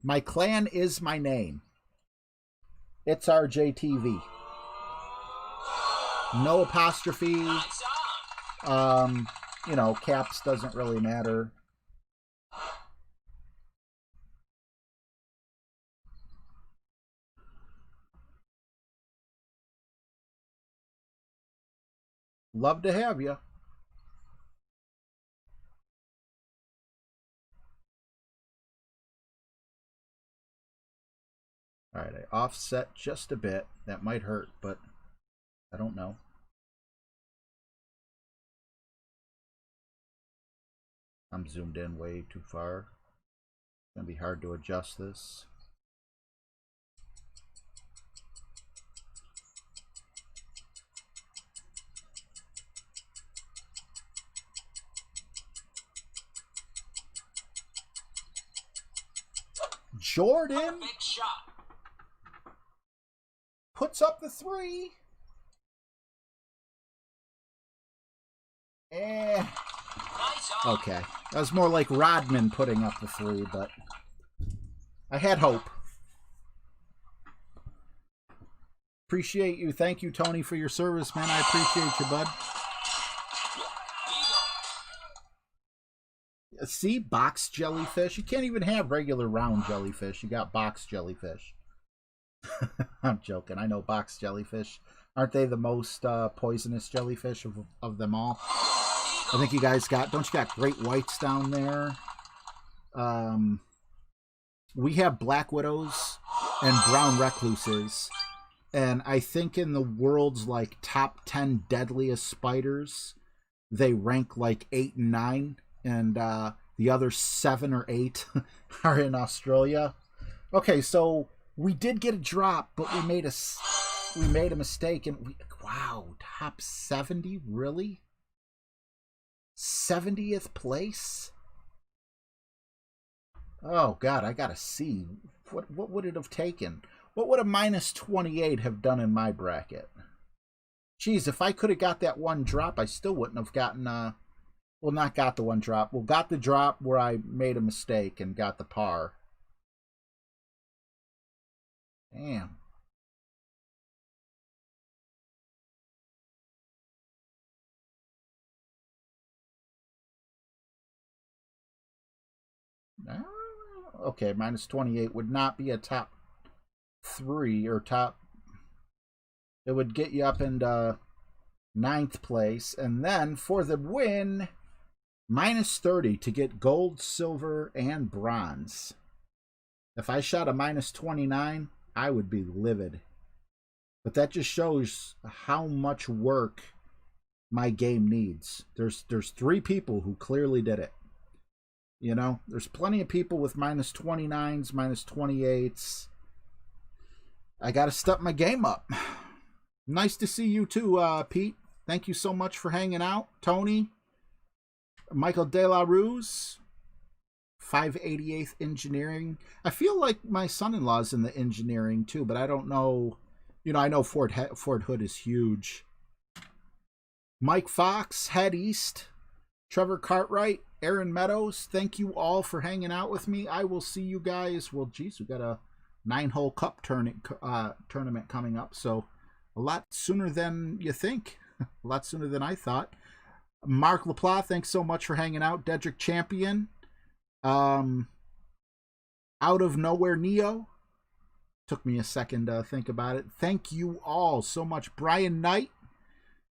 My clan is my name. It's RJTV. No apostrophe. Nice on. You know, caps doesn't really matter. Love to have you. All right, I offset just a bit. That might hurt, but I don't know. I'm zoomed in way too far. It's going to be hard to adjust this. Jordan Perfect shot. puts up the 3. Nice on. Okay. That was more like Rodman putting up the 3, but I had hope. Appreciate you. Thank you, Tony, for your service, man. I appreciate you, bud. See, box jellyfish. You can't even have regular round jellyfish. You got box jellyfish. I'm joking. I know box jellyfish. Aren't they the most poisonous jellyfish of them all? I think you guys got... Don't you got great whites down there? We have black widows and brown recluses. And I think in the world's like top 10 deadliest spiders, they rank like 8 and 9. And the other 7 or 8 are in Australia. Okay, so we did get a drop, but we made a mistake, and wow, top 70, really? 70th place? Oh God, I gotta see. What would it have taken? What would a minus 28 have done in my bracket? Geez, if I could have got that one drop, I still wouldn't have gotten well, not got the one drop. Well, got the drop where I made a mistake and got the par. Damn. Okay, minus 28 would not be a top 3 or top. It would get you up into 9th place. And then for the win, minus 30 to get gold, silver, and bronze. If I shot a minus 29, I would be livid. But that just shows how much work my game needs. There's 3 people who clearly did it. You know, there's plenty of people with minus 29s, minus 28s. I got to step my game up. Nice to see you too, Pete. Thank you so much for hanging out. Tony, Michael De La Ruse, 588th Engineering. I feel like my son-in-law's in the engineering too, but I don't know. You know, I know Fort Hood is huge. Mike Fox, Head East. Trevor Cartwright, Aaron Meadows, thank you all for hanging out with me. I will see you guys. Well, geez, we got a 9-hole cup tournament coming up, so a lot sooner than you think. A lot sooner than I thought. Mark LaPlace, thanks so much for hanging out. Dedrick Champion. Out of Nowhere Neo. Took me a second to think about it. Thank you all so much. Brian Knight,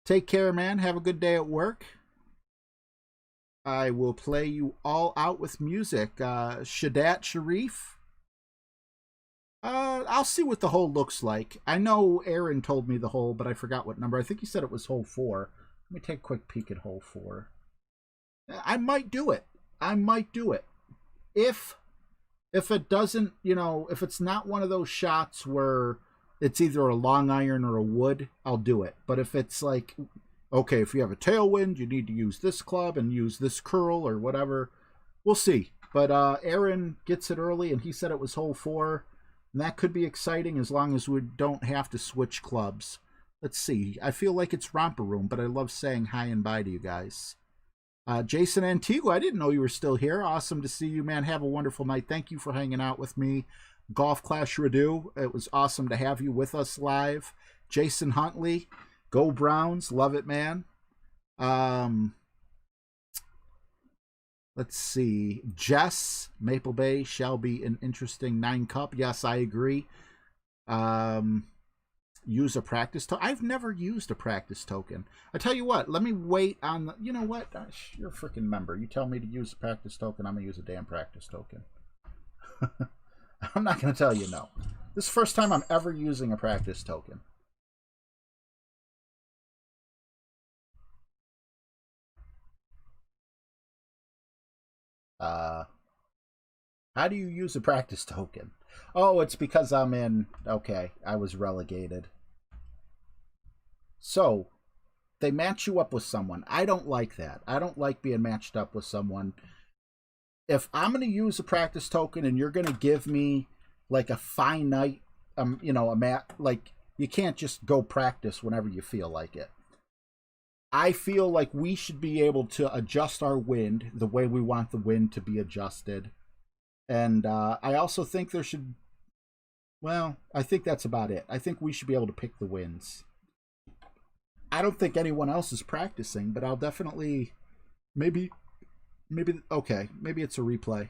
take care, man. Have a good day at work. I will play you all out with music. Shadat Sharif. I'll see what the hole looks like. I know Aaron told me the hole, but I forgot what number. I think he said it was hole 4. Let me take a quick peek at hole 4. I might do it. I might do it. If it doesn't, you know, if it's not one of those shots where it's either a long iron or a wood, I'll do it. But if it's like, okay, if you have a tailwind, you need to use this club and use this curl or whatever. We'll see. But Aaron gets it early, and he said it was hole 4. And that could be exciting as long as we don't have to switch clubs. Let's see. I feel like it's Romper Room, but I love saying hi and bye to you guys. Jason Antigua, I didn't know you were still here. Awesome to see you, man. Have a wonderful night. Thank you for hanging out with me. Golf Clash Redo, it was awesome to have you with us live. Jason Huntley, go Browns. Love it, man. Let's see. Jess, Maple Bay shall be an interesting 9-cup. Yes, I agree. Use a practice token. I've never used a practice token. I tell you what, let me wait on the... You know what? You're a freaking member. You tell me to use a practice token, I'm going to use a damn practice token. I'm not going to tell you no. This is the first time I'm ever using a practice token. How do you use a practice token? Oh, it's because I'm in... Okay, I was relegated. So, they match you up with someone. I don't like that. I don't like being matched up with someone. If I'm going to use a practice token and you're going to give me like a finite, you know, like you can't just go practice whenever you feel like it. I feel like we should be able to adjust our wind the way we want the wind to be adjusted. And I also think there should, well, I think that's about it. I think we should be able to pick the wins. I don't think anyone else is practicing, but I'll definitely, maybe, okay, maybe it's a replay.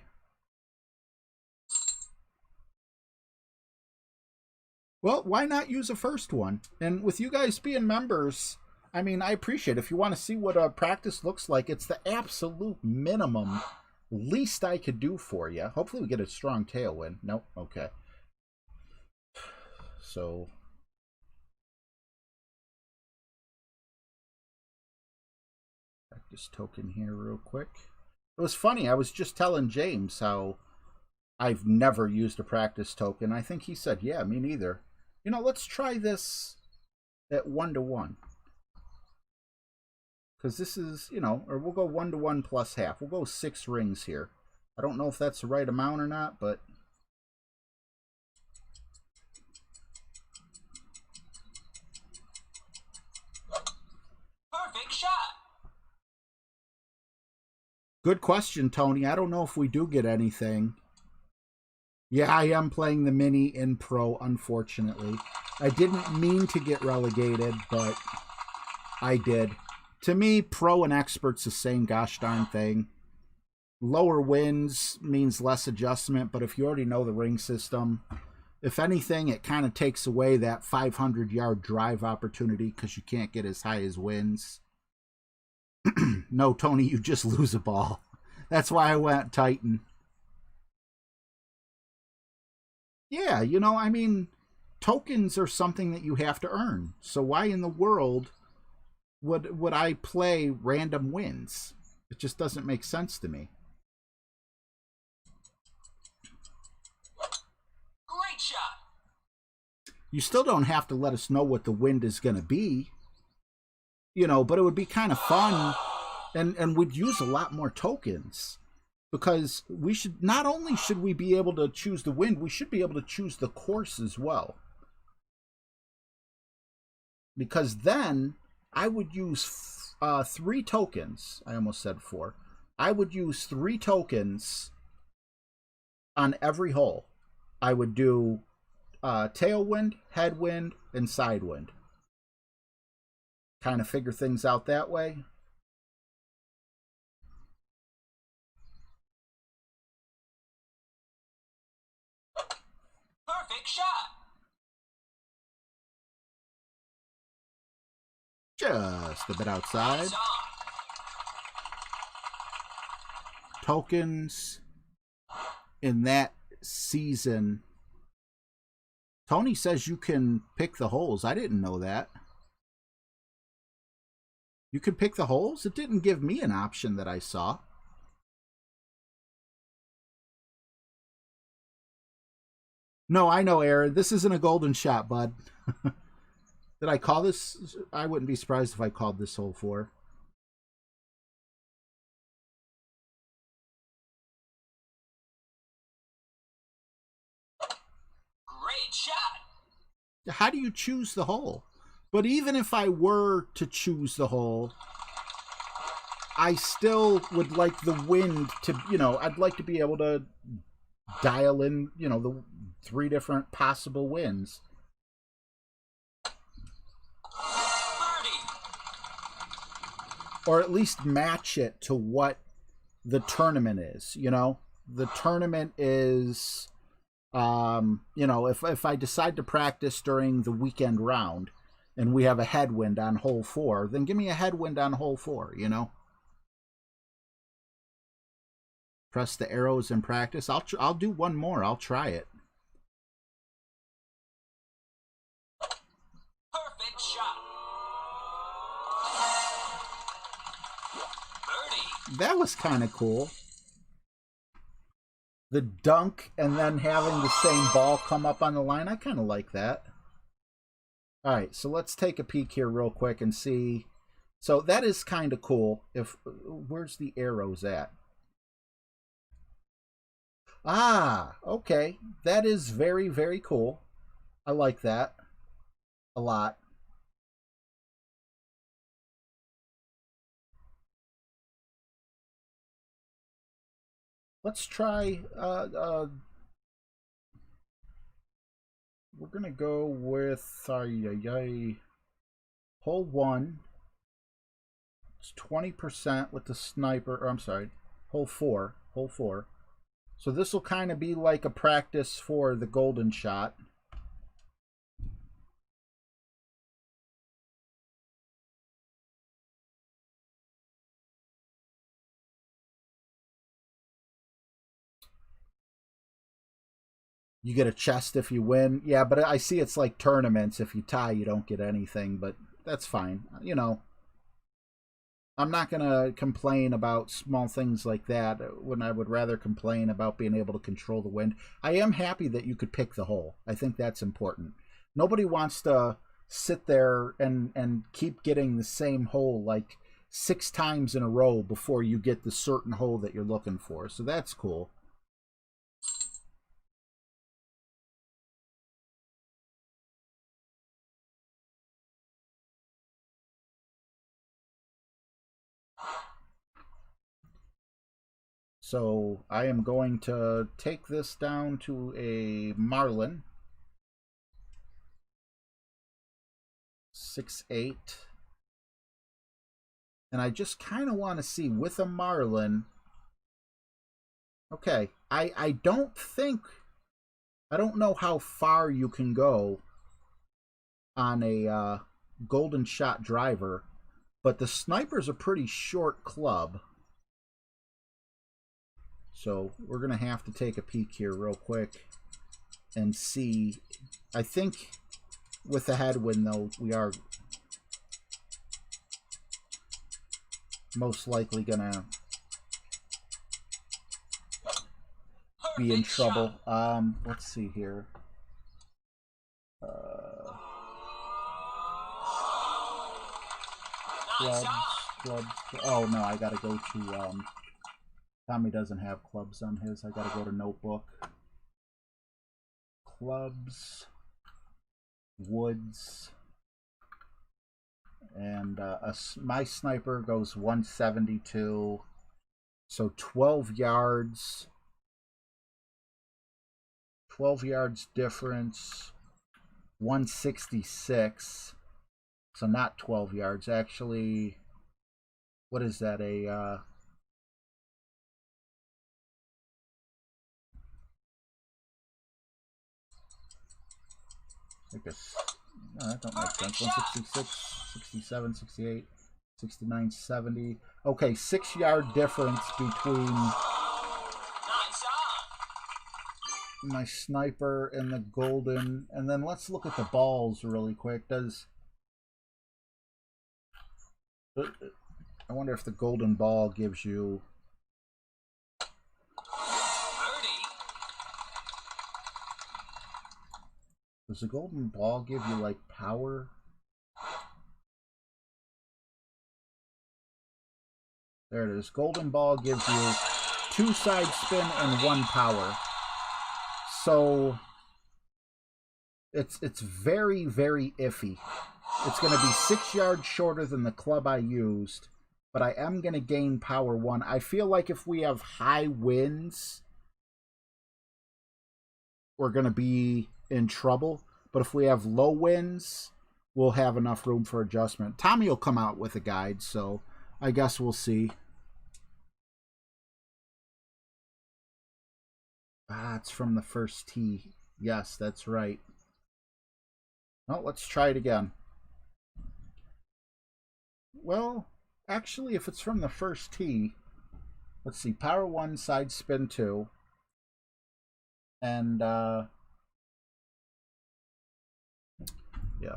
Well, why not use a first one? And with you guys being members, I mean, I appreciate it. If you want to see what a practice looks like, it's the absolute minimum, least I could do for you. Hopefully we get a strong tailwind. Nope, okay. So... practice token here real quick. It was funny, I was just telling James how I've never used a practice token. I think he said, yeah, me neither. You know, let's try this at 1-to-1. Because this is, you know, or we'll go 1-to-1 plus half. We'll go 6 rings here. I don't know if that's the right amount or not, but... Perfect shot. Good question, Tony. I don't know if we do get anything. Yeah, I am playing the mini in pro, unfortunately. I didn't mean to get relegated, but I did. To me, pro and expert's the same gosh darn thing. Lower wins means less adjustment, but if you already know the ring system, if anything, it kind of takes away that 500-yard drive opportunity because you can't get as high as wins. No, Tony, you just lose a ball. That's why I went Titan. Yeah, you know, I mean, tokens are something that you have to earn. So why in the world would I play random wins? It just doesn't make sense to me. Great shot. You still don't have to let us know what the wind is going to be. You know, but it would be kind of fun, and we'd use a lot more tokens, because we should, not only should we be able to choose the wind, we should be able to choose the course as well. Because then I would use 3 tokens. I almost said 4. I would use 3 tokens on every hole. I would do tailwind, headwind, and sidewind. Kind of figure things out that way. Perfect shot. Just a bit outside. Nice on. Tokens in that season. Tony says you can pick the holes. I didn't know that. You can pick the holes? It didn't give me an option that I saw. No, I know, Aaron. This isn't a golden shot, bud. Did I call this? I wouldn't be surprised if I called this hole 4. Great shot. How do you choose the hole? But even if I were to choose the hole, I still would like the wind to, you know, I'd like to be able to dial in, you know, the 3 different possible winds. Birdie. Or at least match it to what the tournament is, you know? The tournament is, you know, if I decide to practice during the weekend round and we have a headwind on hole 4, then give me a headwind on hole 4, you know? Press the arrows in practice. I'll do one more. I'll try it. Perfect shot. Birdie. That was kind of cool. The dunk and then having the same ball come up on the line. I kind of like that. All right, so let's take a peek here real quick and see. So that is kind of cool. Where's the arrows at? Ah, okay. That is very, very cool. I like that a lot. Let's try, we're going to go with, hole 1. It's 20% with the sniper, or I'm sorry, hole 4. So this will kind of be like a practice for the golden shot. You get a chest if you win. Yeah, but I see it's like tournaments. If you tie, you don't get anything, but that's fine. You know, I'm not going to complain about small things like that when I would rather complain about being able to control the wind. I am happy that you could pick the hole. I think that's important. Nobody wants to sit there and keep getting the same hole like 6 times in a row before you get the certain hole that you're looking for. So that's cool. So I am going to take this down to a Marlin. 6-8. And I just kind of want to see with a Marlin. Okay, I don't know how far you can go on a golden shot driver, but the sniper's a pretty short club. So we're going to have to take a peek here real quick and see. I think with the headwind, though, we are most likely going to be in trouble. Let's see here. Clubs. Oh, no, I got to go to... Tommy doesn't have clubs on his. I gotta go to notebook. Clubs. Woods. And my sniper goes 172. So 12 yards. 12 yards difference. 166. So not 12 yards. Actually, what is that? No, that don't make sense. 166, 67, 68, 69, 70. Okay, 6-yard difference between my sniper and the golden. And then let's look at the balls really quick. I wonder if the golden ball gives you... Does the golden ball give you, like, power? There it is. Golden ball gives you 2 side spin and 1 power. So It's very, very iffy. It's going to be 6 yards shorter than the club I used, but I am going to gain power 1. I feel like if we have high winds, we're going to be in trouble. But if we have low winds, we'll have enough room for adjustment. Tommy will come out with a guide, so I guess we'll see. Ah, it's from the first tee. Yes, that's right. Well, let's try it again. Well, actually, if it's from the first tee, let's see, power 1, side spin 2. And, yeah,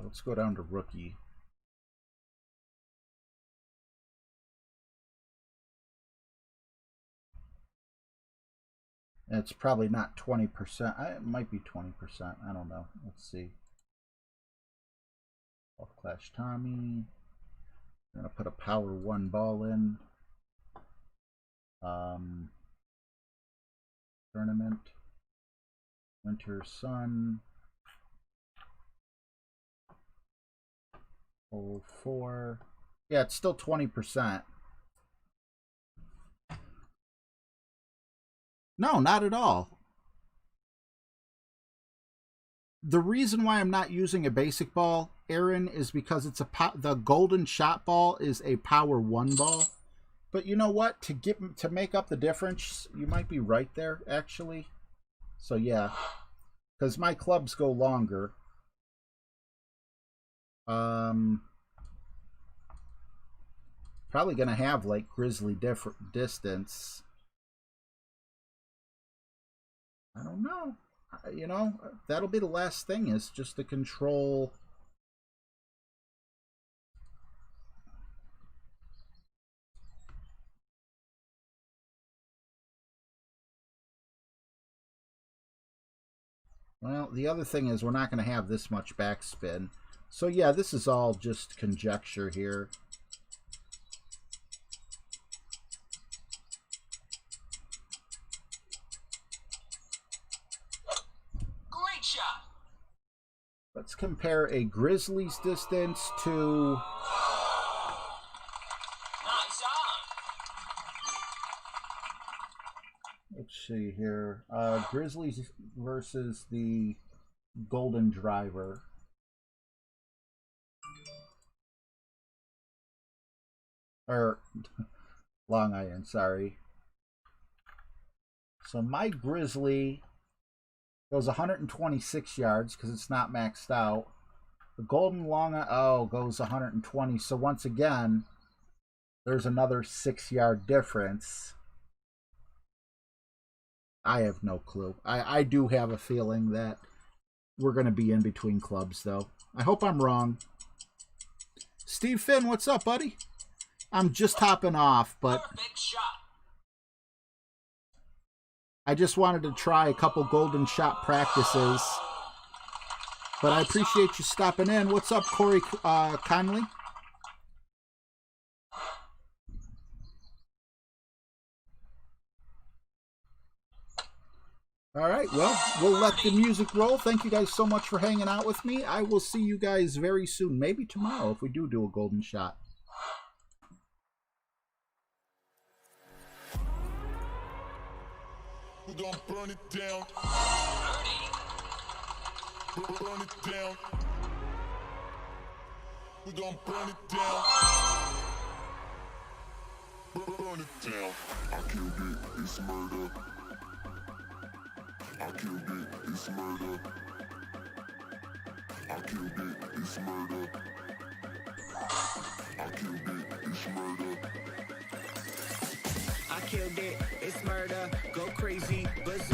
let's go down to rookie. And it's probably not 20%. It might be 20%. I don't know. Let's see. Off Clash Tommy. I'm going to put a power 1 ball in. Tournament. Winter Sun. Hole 4. Yeah, it's still 20%. No, not at all. The reason why I'm not using a basic ball, Aaron, is because it's the golden shot ball is a power 1 ball. But you know what? To make up the difference, you might be right there actually. So yeah, because my clubs go longer. Probably gonna have like grizzly distance. I don't know. You know, that'll be the last thing, is just to control. Well, the other thing is we're not going to have this much backspin. So yeah, this is all just conjecture here. Great shot. Let's compare a Grizzlies distance to... Nice on. Let's see here. Grizzlies versus the Golden Driver. Or Long Iron, sorry. So my Grizzly goes 126 yards because it's not maxed out. The Golden Long goes 120. So once again, there's another 6-yard difference. I have no clue. I do have a feeling that we're going to be in between clubs, though. I hope I'm wrong. Steve Finn, what's up, buddy? I'm just hopping off, but Perfect shot. I just wanted to try a couple golden shot practices. But I appreciate you stopping in. What's up, Corey Conley? All right, well, we'll let the music roll. Thank you guys so much for hanging out with me. I will see you guys very soon. Maybe tomorrow if we do a golden shot. We're gonna burn it down. Burn it down. We're gonna burn it down. Burn it down. I killed it, it's murder. I killed it, it's murder. I killed it, it's murder. I killed it, it's murder. I killed it, it's murder. Go crazy, berserk.